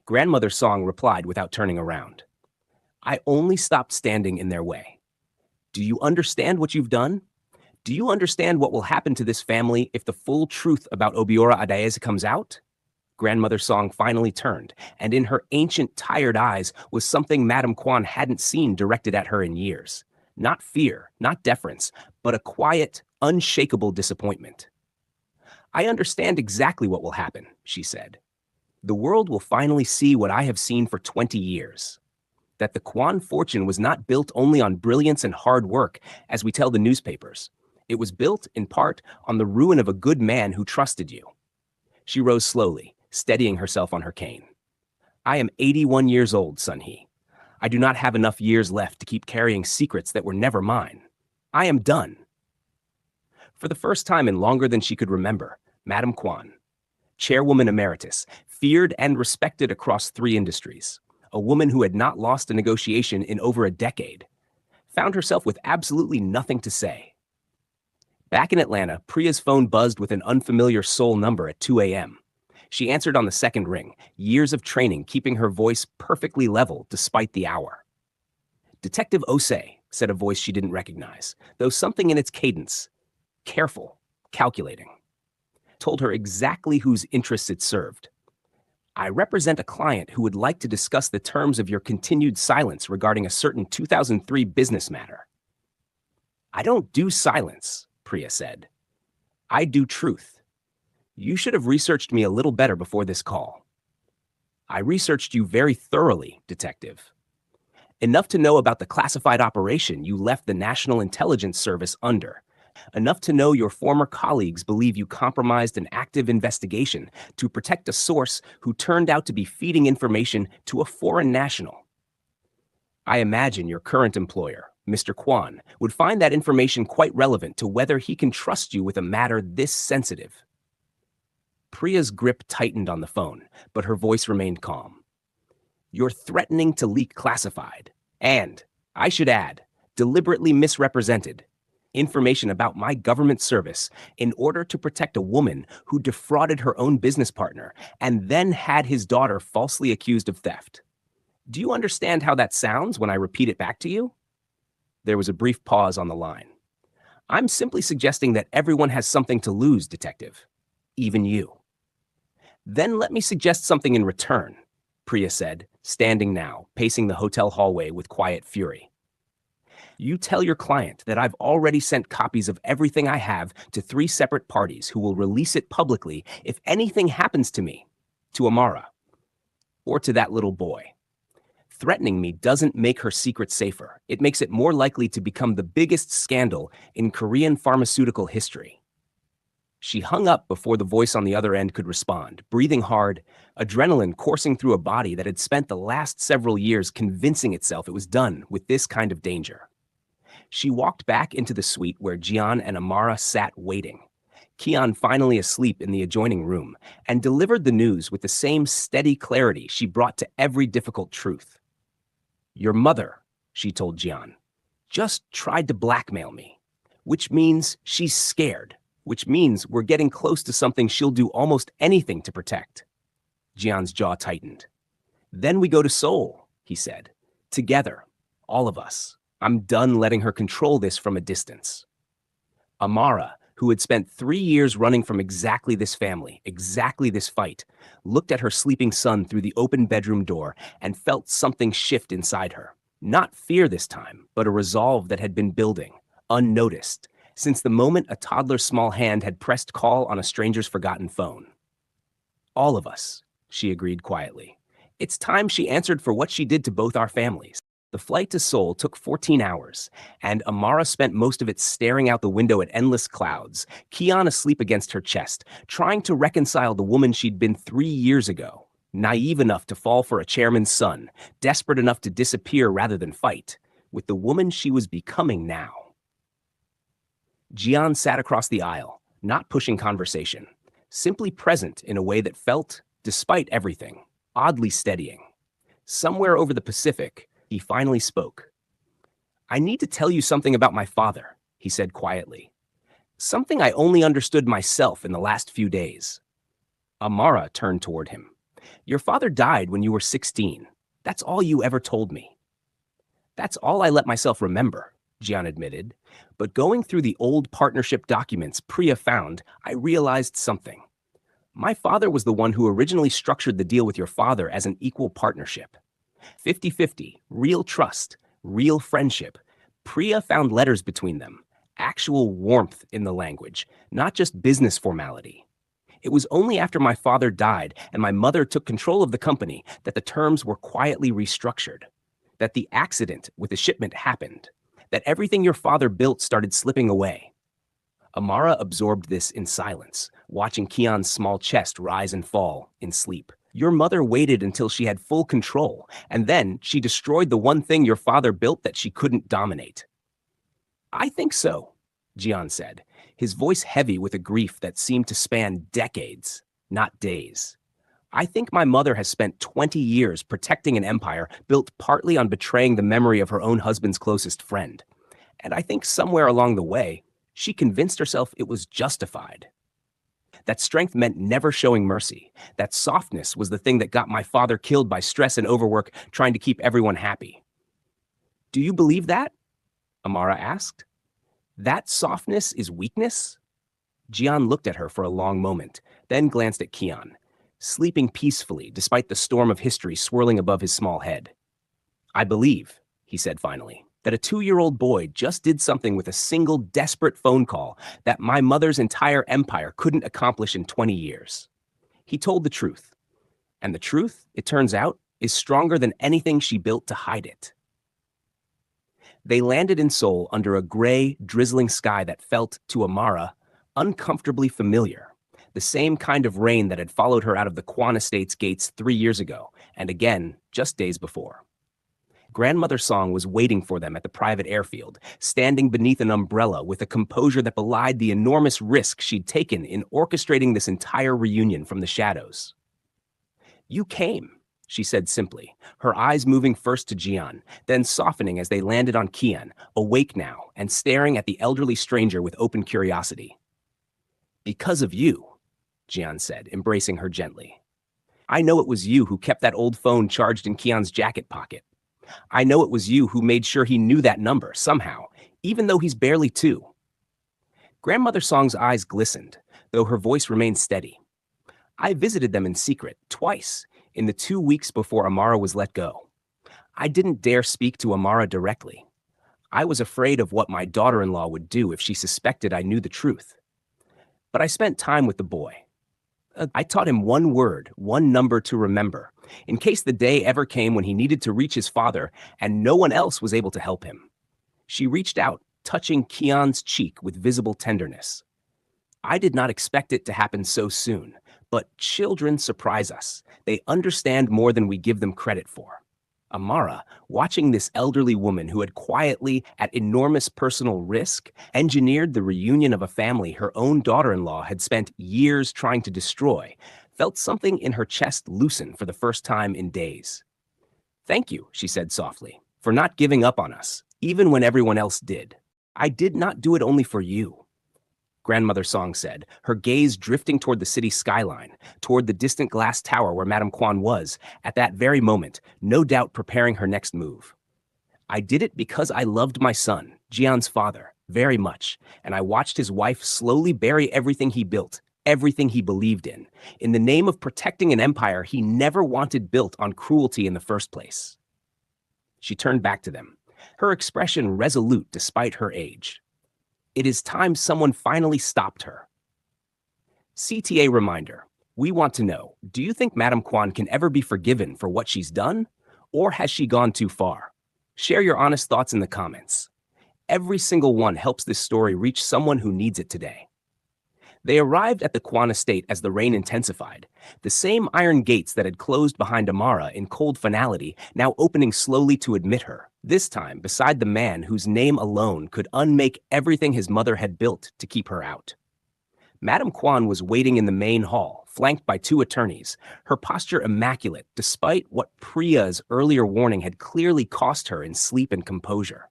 Grandmother Song replied without turning around. "I only stopped standing in their way. Do you understand what you've done? Do you understand what will happen to this family if the full truth about Obiora Adaeze comes out?" Grandmother Song finally turned, and in her ancient, tired eyes was something Madame Kwan hadn't seen directed at her in years. Not fear, not deference, but a quiet, unshakable disappointment. "I understand exactly what will happen," she said. "The world will finally see what I have seen for 20 years. That the Kwan fortune was not built only on brilliance and hard work, as we tell the newspapers. It was built, in part, on the ruin of a good man who trusted you." She rose slowly, steadying herself on her cane. "I am 81 years old, Sun-hee. I do not have enough years left to keep carrying secrets that were never mine. I am done." For the first time in longer than she could remember, Madame Kwan, Chairwoman Emeritus, feared and respected across 3 industries, a woman who had not lost a negotiation in over a decade, found herself with absolutely nothing to say. Back in Atlanta, Priya's phone buzzed with an unfamiliar Seoul number at 2 a.m. She answered on the second ring, years of training keeping her voice perfectly level despite the hour. "Detective Ose," said a voice she didn't recognize, though something in its cadence, careful, calculating, told her exactly whose interests it served. "I represent a client who would like to discuss the terms of your continued silence regarding a certain 2003 business matter." "I don't do silence," Priya said. "I do truth. You should have researched me a little better before this call." "I researched you very thoroughly, Detective. Enough to know about the classified operation you left the National Intelligence Service under. Enough to know your former colleagues believe you compromised an active investigation to protect a source who turned out to be feeding information to a foreign national. I imagine your current employer, Mr. Kwan, would find that information quite relevant to whether he can trust you with a matter this sensitive. Priya's grip tightened on the phone, but her voice remained calm. You're threatening to leak classified, and, I should add, deliberately misrepresented information about my government service in order to protect a woman who defrauded her own business partner and then had his daughter falsely accused of theft. Do you understand how that sounds when I repeat it back to you? There was a brief pause on the line. I'm simply suggesting that everyone has something to lose, Detective. Even you. Then let me suggest something in return, Priya said, standing now, pacing the hotel hallway with quiet fury. You tell your client that I've already sent copies of everything I have to 3 separate parties who will release it publicly if anything happens to me, to Amara, or to that little boy. Threatening me doesn't make her secret safer. It makes it more likely to become the biggest scandal in Korean pharmaceutical history. She hung up before the voice on the other end could respond, breathing hard, adrenaline coursing through a body that had spent the last several years convincing itself it was done with this kind of danger. She walked back into the suite where Jian and Amara sat waiting, Kian finally asleep in the adjoining room, and delivered the news with the same steady clarity she brought to every difficult truth. Your mother, she told Jian, just tried to blackmail me, which means she's scared, which means we're getting close to something she'll do almost anything to protect. Jian's jaw tightened. Then we go to Seoul, he said. Together, all of us. I'm done letting her control this from a distance. Amara, who had spent 3 years running from exactly this family, exactly this fight, looked at her sleeping son through the open bedroom door and felt something shift inside her. Not fear this time, but a resolve that had been building, unnoticed, since the moment a toddler's small hand had pressed call on a stranger's forgotten phone. All of us, she agreed quietly. It's time she answered for what she did to both our families. The flight to Seoul took 14 hours, and Amara spent most of it staring out the window at endless clouds, Kian asleep against her chest, trying to reconcile the woman she'd been 3 years ago, naive enough to fall for a chairman's son, desperate enough to disappear rather than fight, with the woman she was becoming now. Jian sat across the aisle, not pushing conversation, simply present in a way that felt, despite everything, oddly steadying. Somewhere over the Pacific, he finally spoke. I need to tell you something about my father, he said quietly. Something I only understood myself in the last few days. Amara turned toward him. Your father died when you were 16. That's all you ever told me. That's all I let myself remember, Jian admitted. But going through the old partnership documents Priya found, I realized something. My father was the one who originally structured the deal with your father as an equal partnership. 50-50, real trust, real friendship. Priya found letters between them, actual warmth in the language, not just business formality. It was only after my father died and my mother took control of the company that the terms were quietly restructured, that the accident with the shipment happened, that everything your father built started slipping away. Amara absorbed this in silence, watching Kian's small chest rise and fall in sleep. Your mother waited until she had full control, and then she destroyed the one thing your father built that she couldn't dominate. I think so, Jian said, his voice heavy with a grief that seemed to span decades, not days. I think my mother has spent 20 years protecting an empire built partly on betraying the memory of her own husband's closest friend. And I think somewhere along the way, she convinced herself it was justified. That strength meant never showing mercy. That softness was the thing that got my father killed by stress and overwork trying to keep everyone happy. Do you believe that? Amara asked. That softness is weakness? Jian looked at her for a long moment, then glanced at Kian, sleeping peacefully despite the storm of history swirling above his small head. I believe, he said finally, that a 2-year-old boy just did something with a single desperate phone call that my mother's entire empire couldn't accomplish in 20 years. He told the truth. And the truth, it turns out, is stronger than anything she built to hide it. They landed in Seoul under a gray, drizzling sky that felt, to Amara, uncomfortably familiar. The same kind of rain that had followed her out of the Kwan Estate's gates 3 years ago, and again, just days before. Grandmother Song was waiting for them at the private airfield, standing beneath an umbrella with a composure that belied the enormous risk she'd taken in orchestrating this entire reunion from the shadows. "You came," she said simply, her eyes moving first to Jian, then softening as they landed on Kian, awake now and staring at the elderly stranger with open curiosity. "Because of you," Jian said, embracing her gently. "I know it was you who kept that old phone charged in Kian's jacket pocket. I know it was you who made sure he knew that number somehow, even though he's barely 2. Grandmother Song's eyes glistened, though her voice remained steady. "I visited them in secret, twice, in the 2 weeks before Amara was let go. I didn't dare speak to Amara directly. I was afraid of what my daughter-in-law would do if she suspected I knew the truth. But I spent time with the boy. I taught him one word, one number to remember, in case the day ever came when he needed to reach his father and no one else was able to help him." She reached out, touching Kian's cheek with visible tenderness. "I did not expect it to happen so soon, but children surprise us. They understand more than we give them credit for." Amara, watching this elderly woman who had quietly, at enormous personal risk, engineered the reunion of a family her own daughter-in-law had spent years trying to destroy, felt something in her chest loosen for the first time in days. "Thank you," she said softly, "for not giving up on us, even when everyone else did. I did not do it only for you," Grandmother Song said, her gaze drifting toward the city skyline, toward the distant glass tower where Madame Kwan was, at that very moment, no doubt preparing her next move. "I did it because I loved my son, Jian's father, very much, and I watched his wife slowly bury everything he built, everything he believed in the name of protecting an empire he never wanted built on cruelty in the first place." She turned back to them, her expression resolute despite her age. "It is time someone finally stopped her." CTA reminder. We want to know, do you think Madame Kwan can ever be forgiven for what she's done? Or has she gone too far? Share your honest thoughts in the comments. Every single one helps this story reach someone who needs it today. They arrived at the Kwan estate as the rain intensified, the same iron gates that had closed behind Amara in cold finality now opening slowly to admit her, this time beside the man whose name alone could unmake everything his mother had built to keep her out. Madame Kwan was waiting in the main hall, flanked by 2 attorneys, her posture immaculate despite what Priya's earlier warning had clearly cost her in sleep and composure.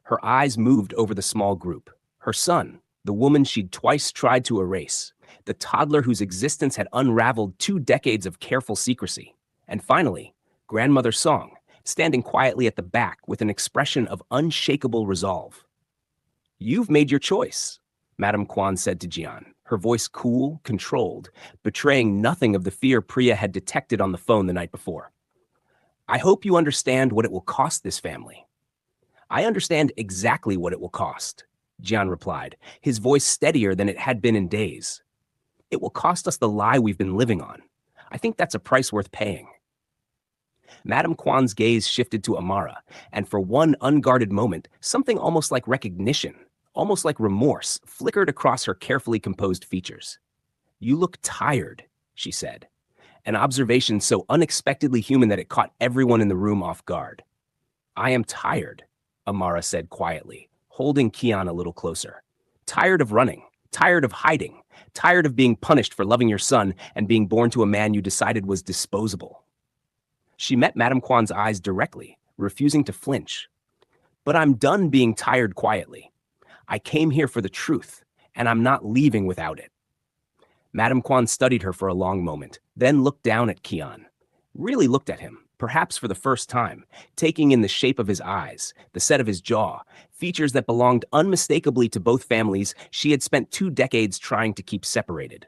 Her eyes moved over the small group. Her son, the woman she'd twice tried to erase, the toddler whose existence had unraveled 2 decades of careful secrecy, and finally, Grandmother Song, standing quietly at the back with an expression of unshakable resolve. "You've made your choice," Madame Kwan said to Jian, her voice cool, controlled, betraying nothing of the fear Priya had detected on the phone the night before. "I hope you understand what it will cost this family." "I understand exactly what it will cost," Jian replied, his voice steadier than it had been in days. "It will cost us the lie we've been living on. I think that's a price worth paying." Madame Kwan's gaze shifted to Amara, and for one unguarded moment, something almost like recognition, almost like remorse, flickered across her carefully composed features. "You look tired," she said, an observation so unexpectedly human that it caught everyone in the room off guard. "I am tired," Amara said quietly, holding Kian a little closer. "Tired of running, tired of hiding, tired of being punished for loving your son and being born to a man you decided was disposable." She met Madame Kwan's eyes directly, refusing to flinch. "But I'm done being tired quietly. I came here for the truth, and I'm not leaving without it." Madame Kwan studied her for a long moment, then looked down at Kian. Really looked at him, perhaps for the first time, taking in the shape of his eyes, the set of his jaw, features that belonged unmistakably to both families she had spent 2 decades trying to keep separated.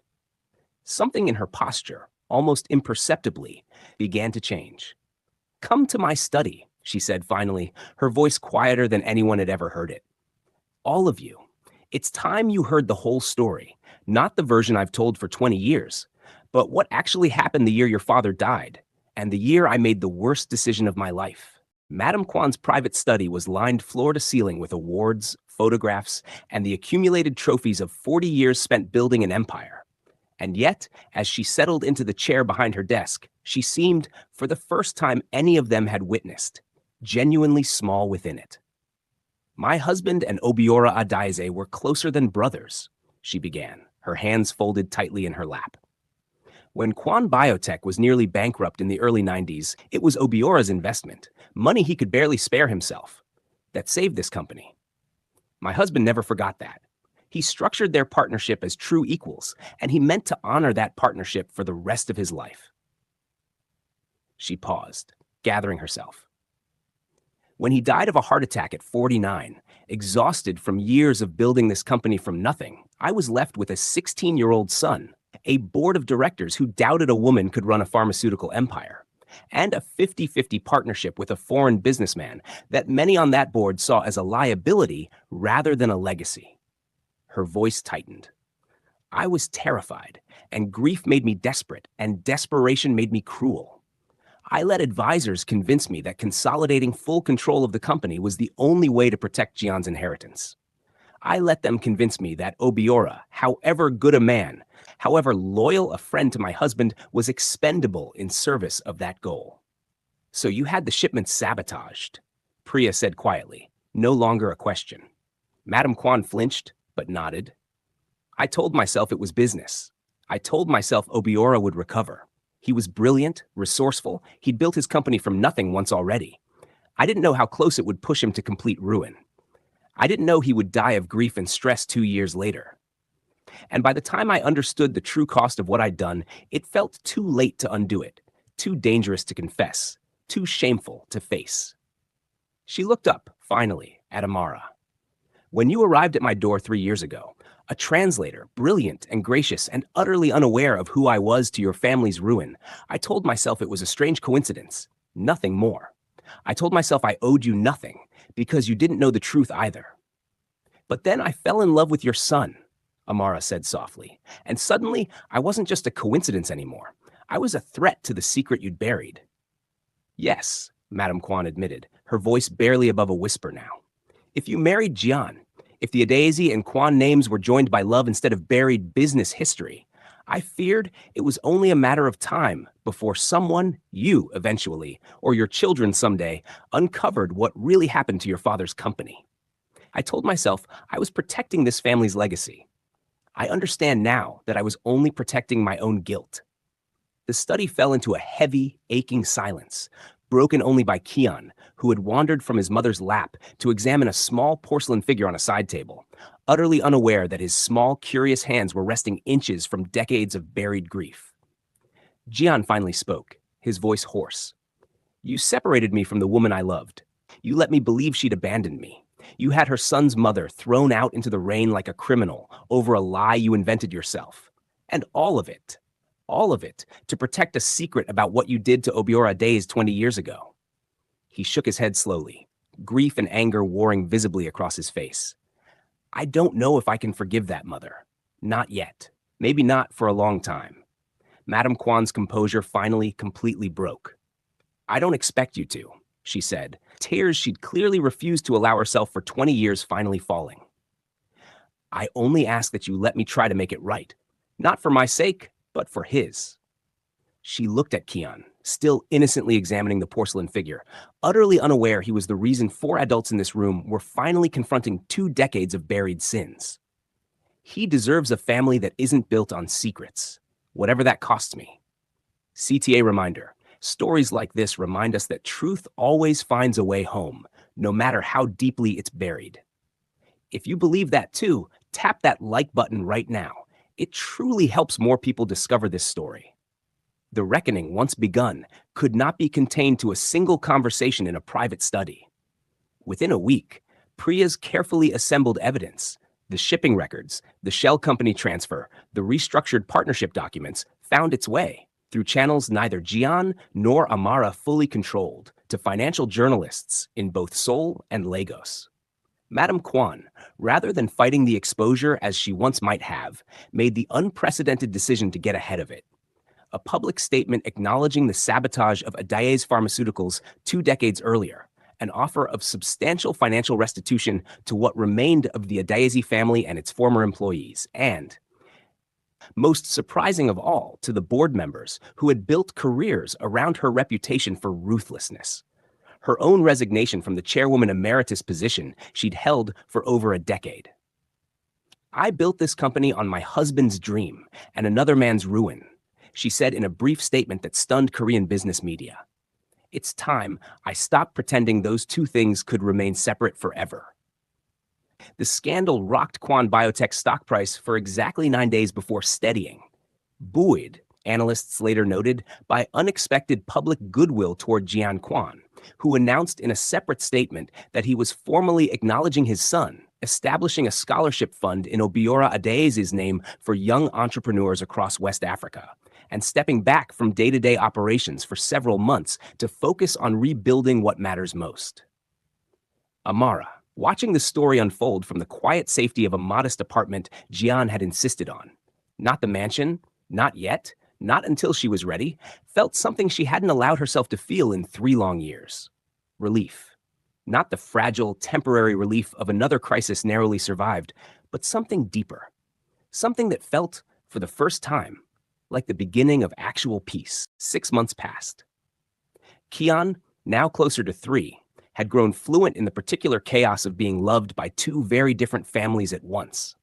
Something in her posture, almost imperceptibly, began to change. "Come to my study," she said finally, her voice quieter than anyone had ever heard it. "All of you. It's time you heard the whole story, not the version I've told for 20 years, but what actually happened the year your father died, and the year I made the worst decision of my life." Madame Kwan's private study was lined floor to ceiling with awards, photographs, and the accumulated trophies of 40 years spent building an empire. And yet, as she settled into the chair behind her desk, she seemed, for the first time any of them had witnessed, genuinely small within it. My husband and Obiora Adaize were closer than brothers, she began, her hands folded tightly in her lap. When Kwan Biotech was nearly bankrupt in the early 90s, it was Obiora's investment, money he could barely spare himself, that saved this company. My husband never forgot that. He structured their partnership as true equals, and he meant to honor that partnership for the rest of his life. She paused, gathering herself. When he died of a heart attack at 49, exhausted from years of building this company from nothing, I was left with a 16-year-old son, a board of directors who doubted a woman could run a pharmaceutical empire, and a 50-50 partnership with a foreign businessman that many on that board saw as a liability rather than a legacy. Her voice tightened. I was terrified, and grief made me desperate, and desperation made me cruel. I let advisors convince me that consolidating full control of the company was the only way to protect Jian's inheritance. I let them convince me that Obiora, however good a man, however loyal a friend to my husband, was expendable in service of that goal. So you had the shipment sabotaged, Priya said quietly, no longer a question. Madame Kwan flinched, but nodded. I told myself it was business. I told myself Obiora would recover. He was brilliant, resourceful. He'd built his company from nothing once already. I didn't know how close it would push him to complete ruin. I didn't know he would die of grief and stress 2 years later. And by the time I understood the true cost of what I'd done, it felt too late to undo it, too dangerous to confess, too shameful to face. She looked up, finally, at Amara. When you arrived at my door 3 years ago, a translator, brilliant and gracious and utterly unaware of who I was to your family's ruin, I told myself it was a strange coincidence, nothing more. I told myself I owed you nothing because you didn't know the truth either. But then I fell in love with your son, Amara said softly, and suddenly I wasn't just a coincidence anymore. I was a threat to the secret you'd buried. Yes, Madame Kwan admitted, her voice barely above a whisper now. If you married Jian, if the Adaize and Kwan names were joined by love instead of buried business history, I feared it was only a matter of time before someone, you eventually, or your children someday, uncovered what really happened to your father's company. I told myself I was protecting this family's legacy. I understand now that I was only protecting my own guilt. The study fell into a heavy, aching silence, broken only by Kian, who had wandered from his mother's lap to examine a small porcelain figure on a side table, utterly unaware that his small, curious hands were resting inches from decades of buried grief. Jian finally spoke, his voice hoarse. You separated me from the woman I loved. You let me believe she'd abandoned me. You had her son's mother thrown out into the rain like a criminal over a lie you invented yourself. And all of it to protect a secret about what you did to Obiora Days 20 years ago. He shook his head slowly, grief and anger warring visibly across his face. I don't know if I can forgive that mother. Not yet. Maybe not for a long time. Madame Kwan's composure finally completely broke. I don't expect you to, she said, tears she'd clearly refused to allow herself for 20 years finally falling. I only ask that you let me try to make it right. Not for my sake, but for his. She looked at Kian, still innocently examining the porcelain figure, utterly unaware he was the reason 4 adults in this room were finally confronting 2 decades of buried sins. He deserves a family that isn't built on secrets, whatever that costs me. CTA reminder, stories like this remind us that truth always finds a way home, no matter how deeply it's buried. If you believe that too, tap that like button right now. It truly helps more people discover this story. The reckoning, once begun, could not be contained to a single conversation in a private study. Within a week, Priya's carefully assembled evidence, the shipping records, the shell company transfer, the restructured partnership documents, found its way, through channels neither Jian nor Amara fully controlled, to financial journalists in both Seoul and Lagos. Madame Kwan, rather than fighting the exposure as she once might have, made the unprecedented decision to get ahead of it. A public statement acknowledging the sabotage of Adaize Pharmaceuticals 2 decades earlier, an offer of substantial financial restitution to what remained of the Adaize family and its former employees, and, most surprising of all, to the board members who had built careers around her reputation for ruthlessness. her own resignation from the chairwoman emeritus position she'd held for over a decade. "I built this company on my husband's dream and another man's ruin," she said in a brief statement that stunned Korean business media. "It's time I stopped pretending those two things could remain separate forever." The scandal rocked Kwon Biotech's stock price for exactly 9 days before steadying, buoyed, analysts later noted, by unexpected public goodwill toward Jian Kwon, who announced in a separate statement that he was formally acknowledging his son, establishing a scholarship fund in Obiora Adese's name for young entrepreneurs across West Africa, and stepping back from day-to-day operations for several months to focus on rebuilding what matters most. Amara, watching the story unfold from the quiet safety of a modest apartment Jian had insisted on, not the mansion, not yet, not until she was ready, felt something she hadn't allowed herself to feel in 3 long years. Relief. Not the fragile, temporary relief of another crisis narrowly survived, but something deeper. Something that felt, for the first time, like the beginning of actual peace. 6 months passed. Kian, now closer to 3, had grown fluent in the particular chaos of being loved by 2 very different families at once.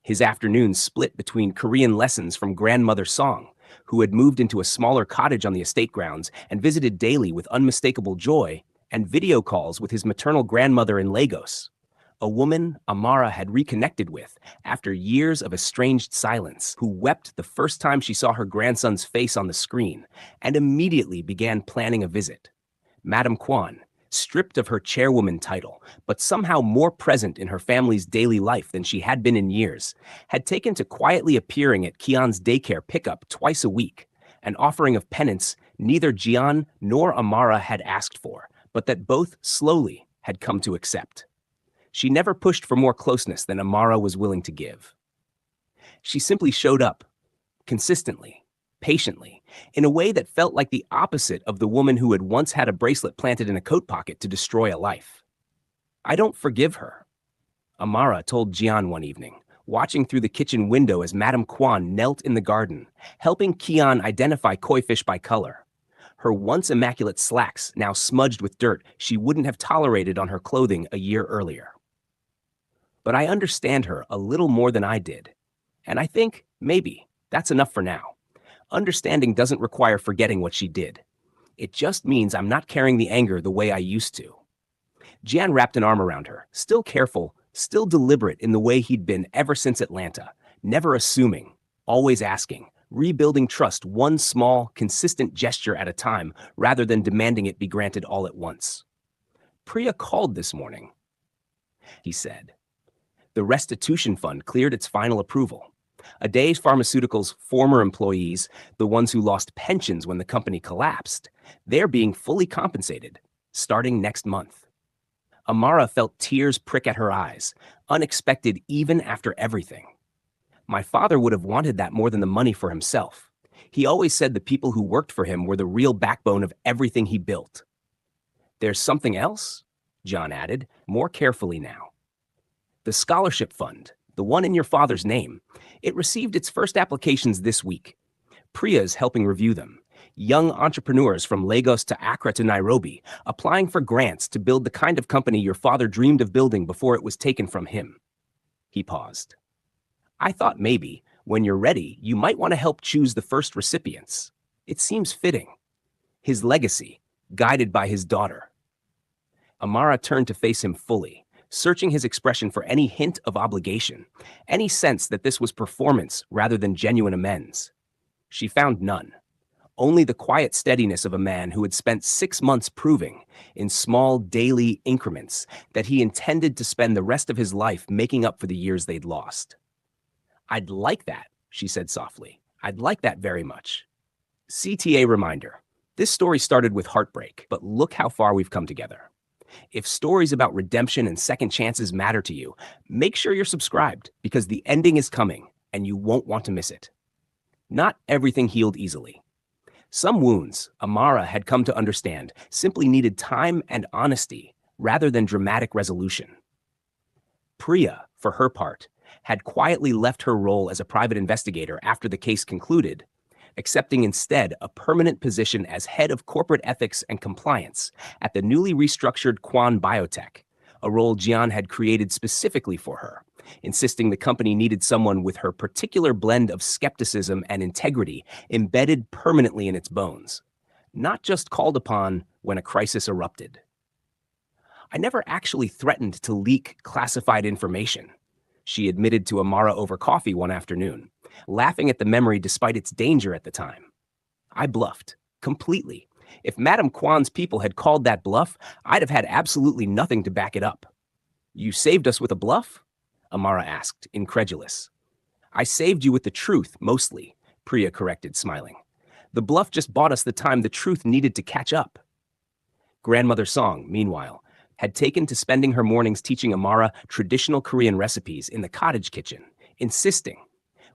His afternoons split between Korean lessons from grandmother Song, who had moved into a smaller cottage on the estate grounds and visited daily with unmistakable joy, and video calls with his maternal grandmother in Lagos, a woman Amara had reconnected with after years of estranged silence, who wept the first time she saw her grandson's face on the screen and immediately began planning a visit. Madame Kwon, stripped of her chairwoman title, but somehow more present in her family's daily life than she had been in years, had taken to quietly appearing at Kian's daycare pickup twice a week, an offering of penance neither Jian nor Amara had asked for, but that both slowly had come to accept. She never pushed for more closeness than Amara was willing to give. She simply showed up, consistently, patiently, in a way that felt like the opposite of the woman who had once had a bracelet planted in a coat pocket to destroy a life. "I don't forgive her," Amara told Jian one evening, watching through the kitchen window as Madame Kwon knelt in the garden, helping Kian identify koi fish by color. Her once immaculate slacks now smudged with dirt she wouldn't have tolerated on her clothing a year earlier. "But I understand her a little more than I did, and I think, maybe, that's enough for now. Understanding doesn't require forgetting what she did. It just means I'm not carrying the anger the way I used to." Jian wrapped an arm around her, still careful, still deliberate in the way he'd been ever since Atlanta, never assuming, always asking, rebuilding trust one small, consistent gesture at a time rather than demanding it be granted all at once. "Priya called this morning," he said. The restitution fund cleared its final approval. Adaze Pharmaceuticals' former employees, the ones who lost pensions when the company collapsed, they're being fully compensated, starting next month. Amara felt tears prick at her eyes, unexpected even after everything. "My father would have wanted that more than the money for himself. He always said the people who worked for him were the real backbone of everything he built." "There's something else?" John added, more carefully now. "The scholarship fund, the one in your father's name, it received its first applications this week. Priya's helping review them. Young entrepreneurs from Lagos to Accra to Nairobi, applying for grants to build the kind of company your father dreamed of building before it was taken from him." He paused. "I thought maybe, when you're ready, you might want to help choose the first recipients. It seems fitting. His legacy, guided by his daughter." Amara turned to face him fully, searching his expression for any hint of obligation, any sense that this was performance rather than genuine amends. She found none. Only the quiet steadiness of a man who had spent 6 months proving, in small daily increments, that he intended to spend the rest of his life making up for the years they'd lost. "I'd like that," she said softly. "I'd like that very much." CTA reminder. This story started with heartbreak, but look how far we've come together. If stories about redemption and second chances matter to you, make sure you're subscribed, because the ending is coming, and you won't want to miss it. Not everything healed easily. Some wounds, Amara had come to understand, simply needed time and honesty rather than dramatic resolution. Priya, for her part, had quietly left her role as a private investigator after the case concluded, accepting instead a permanent position as head of corporate ethics and compliance at the newly restructured Kwan Biotech, a role Jian had created specifically for her, insisting the company needed someone with her particular blend of skepticism and integrity embedded permanently in its bones, not just called upon when a crisis erupted. I never actually threatened to leak classified information, she admitted to Amara over coffee one afternoon, laughing at the memory despite its danger at the time. I bluffed, completely. If Madame Kwan's people had called that bluff, I'd have had absolutely nothing to back it up. You saved us with a bluff? Amara asked, incredulous. I saved you with the truth, mostly, Priya corrected, smiling. The bluff just bought us the time the truth needed to catch up. Grandmother Song, meanwhile, had taken to spending her mornings teaching Amara traditional Korean recipes in the cottage kitchen, insisting,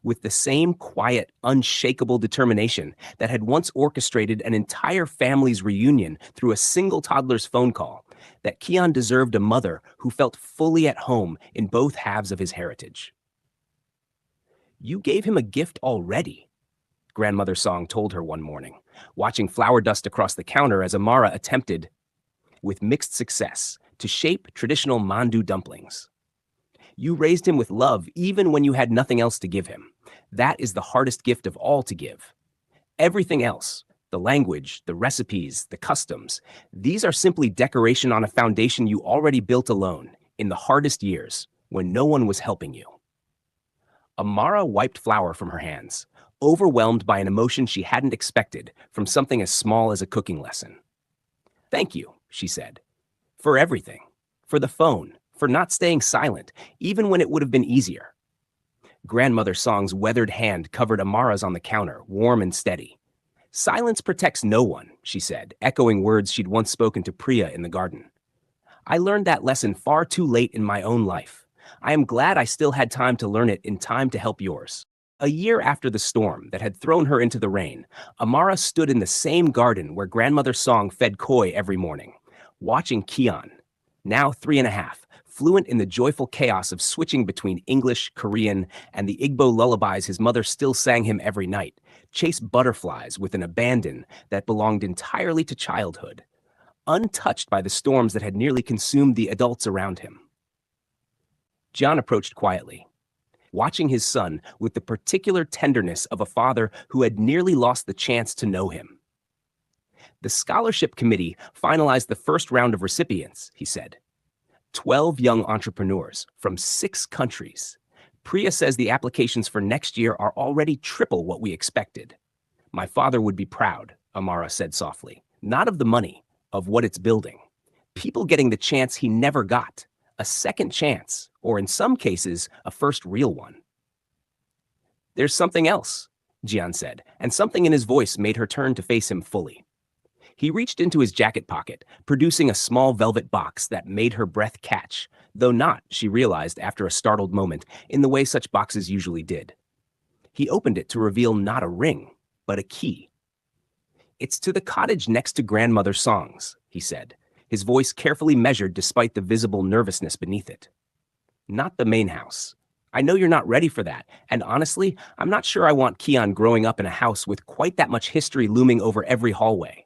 with the same quiet, unshakable determination that had once orchestrated an entire family's reunion through a single toddler's phone call, that Kian deserved a mother who felt fully at home in both halves of his heritage. You gave him a gift already, Grandmother Song told her one morning, watching flour dust across the counter as Amara attempted, with mixed success, to shape traditional mandu dumplings. You raised him with love even when you had nothing else to give him. That is the hardest gift of all to give. Everything else, the language, the recipes, the customs, these are simply decoration on a foundation you already built alone in the hardest years when no one was helping you. Amara wiped flour from her hands, overwhelmed by an emotion she hadn't expected from something as small as a cooking lesson. Thank you, she said, for everything, for the phone, for not staying silent, even when it would have been easier. Grandmother Song's weathered hand covered Amara's on the counter, warm and steady. Silence protects no one, she said, echoing words she'd once spoken to Priya in the garden. I learned that lesson far too late in my own life. I am glad I still had time to learn it in time to help yours. A year after the storm that had thrown her into the rain, Amara stood in the same garden where Grandmother Song fed koi every morning, watching Kian, now 3.5, fluent in the joyful chaos of switching between English, Korean, and the Igbo lullabies his mother still sang him every night, chase butterflies with an abandon that belonged entirely to childhood, untouched by the storms that had nearly consumed the adults around him. John approached quietly, watching his son with the particular tenderness of a father who had nearly lost the chance to know him. The scholarship committee finalized the first round of recipients, he said. 12 young entrepreneurs from 6 countries. Priya says the applications for next year are already triple what we expected. My father would be proud, Amara said softly. Not of the money, of what it's building. People getting the chance he never got. A second chance, or in some cases, a first real one. There's something else, Jian said, and something in his voice made her turn to face him fully. He reached into his jacket pocket, producing a small velvet box that made her breath catch, though not, she realized after a startled moment, in the way such boxes usually did. He opened it to reveal not a ring, but a key. It's to the cottage next to Grandmother Song's, he said, his voice carefully measured despite the visible nervousness beneath it. Not the main house. I know you're not ready for that, and honestly, I'm not sure I want Kian growing up in a house with quite that much history looming over every hallway.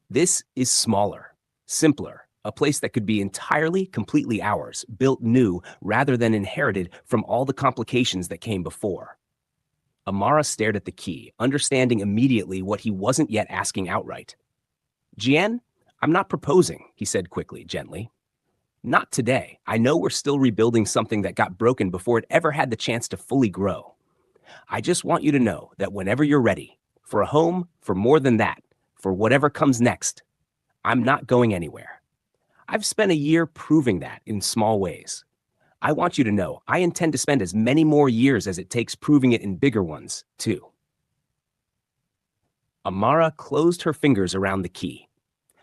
This is smaller, simpler, a place that could be entirely, completely ours, built new rather than inherited from all the complications that came before. Amara stared at the key, understanding immediately what he wasn't yet asking outright. Jian, I'm not proposing, he said quickly, gently. Not today. I know we're still rebuilding something that got broken before it ever had the chance to fully grow. I just want you to know that whenever you're ready, for a home, for more than that, for whatever comes next, I'm not going anywhere. I've spent a year proving that in small ways. I want you to know I intend to spend as many more years as it takes proving it in bigger ones, too. Amara closed her fingers around the key,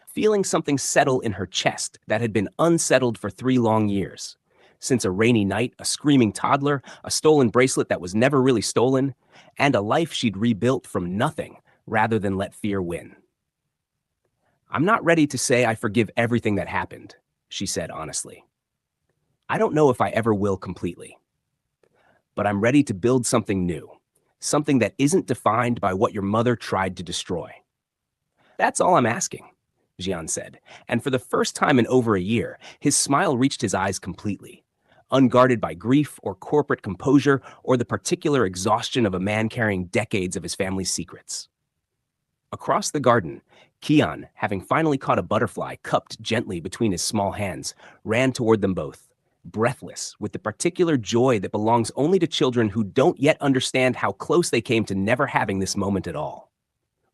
feeling something settle in her chest that had been unsettled for 3 long years. Since a rainy night, a screaming toddler, a stolen bracelet that was never really stolen, and a life she'd rebuilt from nothing rather than let fear win. I'm not ready to say I forgive everything that happened, she said honestly. I don't know if I ever will completely. But I'm ready to build something new, something that isn't defined by what your mother tried to destroy. That's all I'm asking, Jian said, and for the first time in over a year, his smile reached his eyes completely, unguarded by grief or corporate composure or the particular exhaustion of a man carrying decades of his family's secrets. Across the garden, Kian, having finally caught a butterfly cupped gently between his small hands, ran toward them both, breathless with the particular joy that belongs only to children who don't yet understand how close they came to never having this moment at all.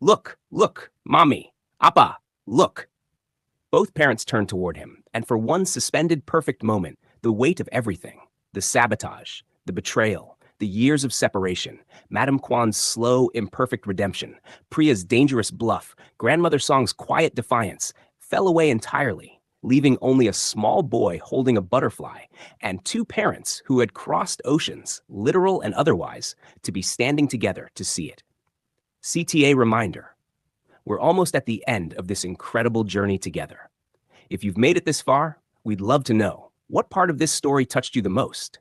Look, look, Mommy, Appa, look. Both parents turned toward him, and for one suspended perfect moment, the weight of everything, the sabotage, the betrayal, the years of separation, Madame Kwan's slow, imperfect redemption, Priya's dangerous bluff, Grandmother Song's quiet defiance, fell away entirely, leaving only a small boy holding a butterfly and two parents who had crossed oceans, literal and otherwise, to be standing together to see it. CTA reminder: we're almost at the end of this incredible journey together. If you've made it this far, we'd love to know, what part of this story touched you the most?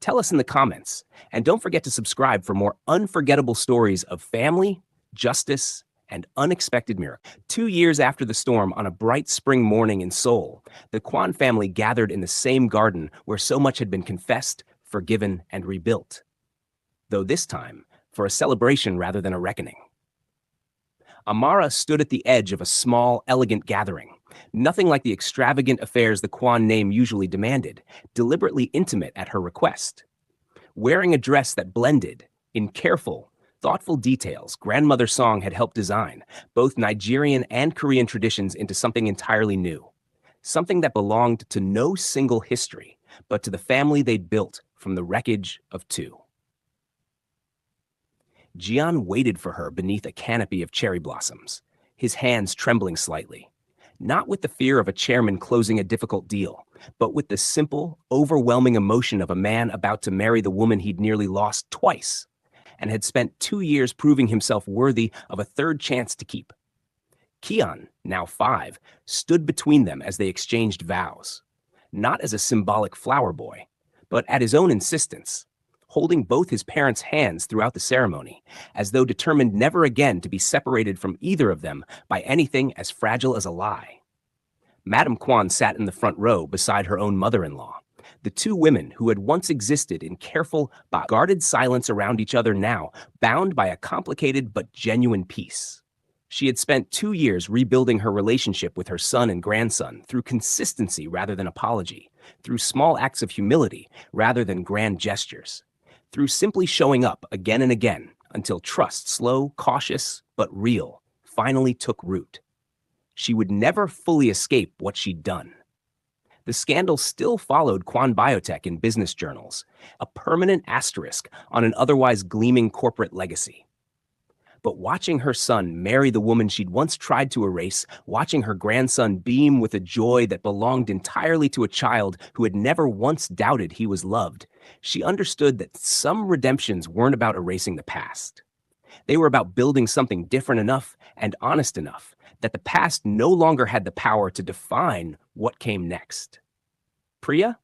Tell us in the comments, and don't forget to subscribe for more unforgettable stories of family, justice, and unexpected miracles. 2 years after the storm, on a bright spring morning in Seoul, the Kwan family gathered in the same garden where so much had been confessed, forgiven, and rebuilt. Though this time, for a celebration rather than a reckoning. Amara stood at the edge of a small, elegant gathering, nothing like the extravagant affairs the Kwan name usually demanded, deliberately intimate at her request. Wearing a dress that blended, in careful, thoughtful details Grandmother Song had helped design, both Nigerian and Korean traditions into something entirely new. Something that belonged to no single history, but to the family they'd built from the wreckage of two. Jian waited for her beneath a canopy of cherry blossoms, his hands trembling slightly, not with the fear of a chairman closing a difficult deal, but with the simple, overwhelming emotion of a man about to marry the woman he'd nearly lost twice, and had spent 2 years proving himself worthy of a third chance to keep. Kian, now 5, stood between them as they exchanged vows, not as a symbolic flower boy, but at his own insistence, holding both his parents' hands throughout the ceremony, as though determined never again to be separated from either of them by anything as fragile as a lie. Madame Kwan sat in the front row beside her own mother-in-law, the two women who had once existed in careful but guarded silence around each other now, bound by a complicated but genuine peace. She had spent 2 years rebuilding her relationship with her son and grandson through consistency rather than apology, through small acts of humility rather than grand gestures, through simply showing up again and again until trust, slow, cautious, but real, finally took root. She would never fully escape what she'd done. The scandal still followed Kwan Biotech in business journals, a permanent asterisk on an otherwise gleaming corporate legacy. But watching her son marry the woman she'd once tried to erase, watching her grandson beam with a joy that belonged entirely to a child who had never once doubted he was loved, she understood that some redemptions weren't about erasing the past. They were about building something different enough and honest enough that the past no longer had the power to define what came next. Priya,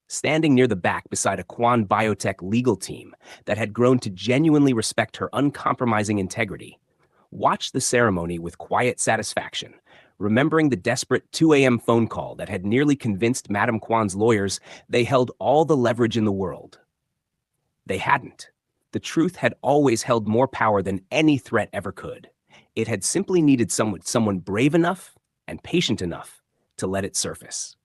standing near the back beside a Kwan Biotech legal team that had grown to genuinely respect her uncompromising integrity, watched the ceremony with quiet satisfaction, remembering the desperate 2 a.m. phone call that had nearly convinced Madame Kwan's lawyers they held all the leverage in the world. They hadn't. The truth had always held more power than any threat ever could. It had simply needed someone brave enough and patient enough to let it surface.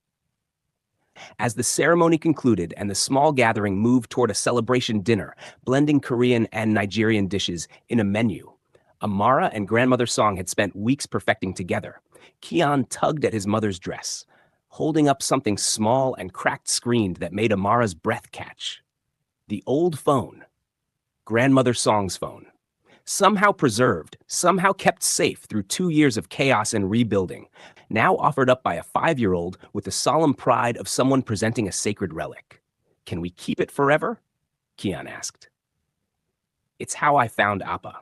As the ceremony concluded and the small gathering moved toward a celebration dinner, blending Korean and Nigerian dishes in a menu, Amara and Grandmother Song had spent weeks perfecting together. Kian tugged at his mother's dress, holding up something small and cracked-screened that made Amara's breath catch. The old phone, Grandmother Song's phone, somehow preserved, somehow kept safe through 2 years of chaos and rebuilding, now offered up by a 5-year-old with the solemn pride of someone presenting a sacred relic. Can we keep it forever? Kian asked. It's how I found Appa.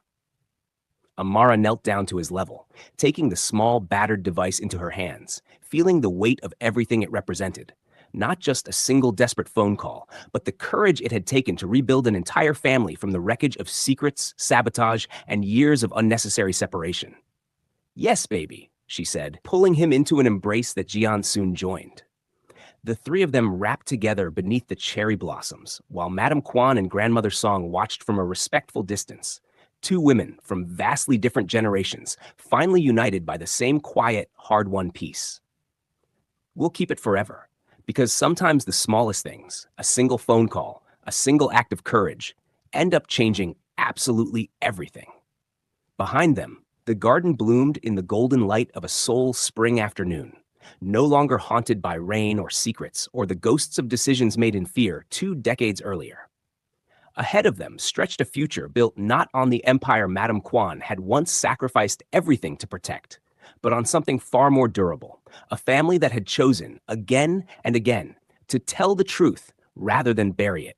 Amara knelt down to his level, taking the small, battered device into her hands, feeling the weight of everything it represented. Not just a single desperate phone call, but the courage it had taken to rebuild an entire family from the wreckage of secrets, sabotage, and years of unnecessary separation. "Yes, baby," she said, pulling him into an embrace that Jian soon joined. The three of them wrapped together beneath the cherry blossoms, while Madame Kwan and Grandmother Song watched from a respectful distance. Two women from vastly different generations, finally united by the same quiet, hard-won peace. We'll keep it forever, because sometimes the smallest things, a single phone call, a single act of courage, end up changing absolutely everything. Behind them, the garden bloomed in the golden light of a Seoul spring afternoon, no longer haunted by rain or secrets or the ghosts of decisions made in fear 2 decades earlier. Ahead of them stretched a future built not on the empire Madame Kwan had once sacrificed everything to protect, but on something far more durable, a family that had chosen, again and again, to tell the truth rather than bury it,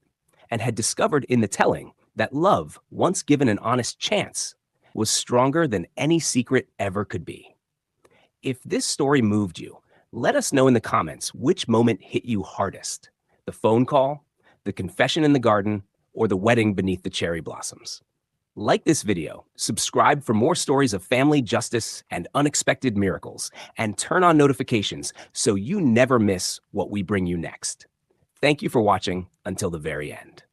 and had discovered in the telling that love, once given an honest chance, was stronger than any secret ever could be. If this story moved you, let us know in the comments which moment hit you hardest: the phone call, the confession in the garden, or the wedding beneath the cherry blossoms. Like this video, subscribe for more stories of family justice and unexpected miracles, and turn on notifications so you never miss what we bring you next. Thank you for watching until the very end.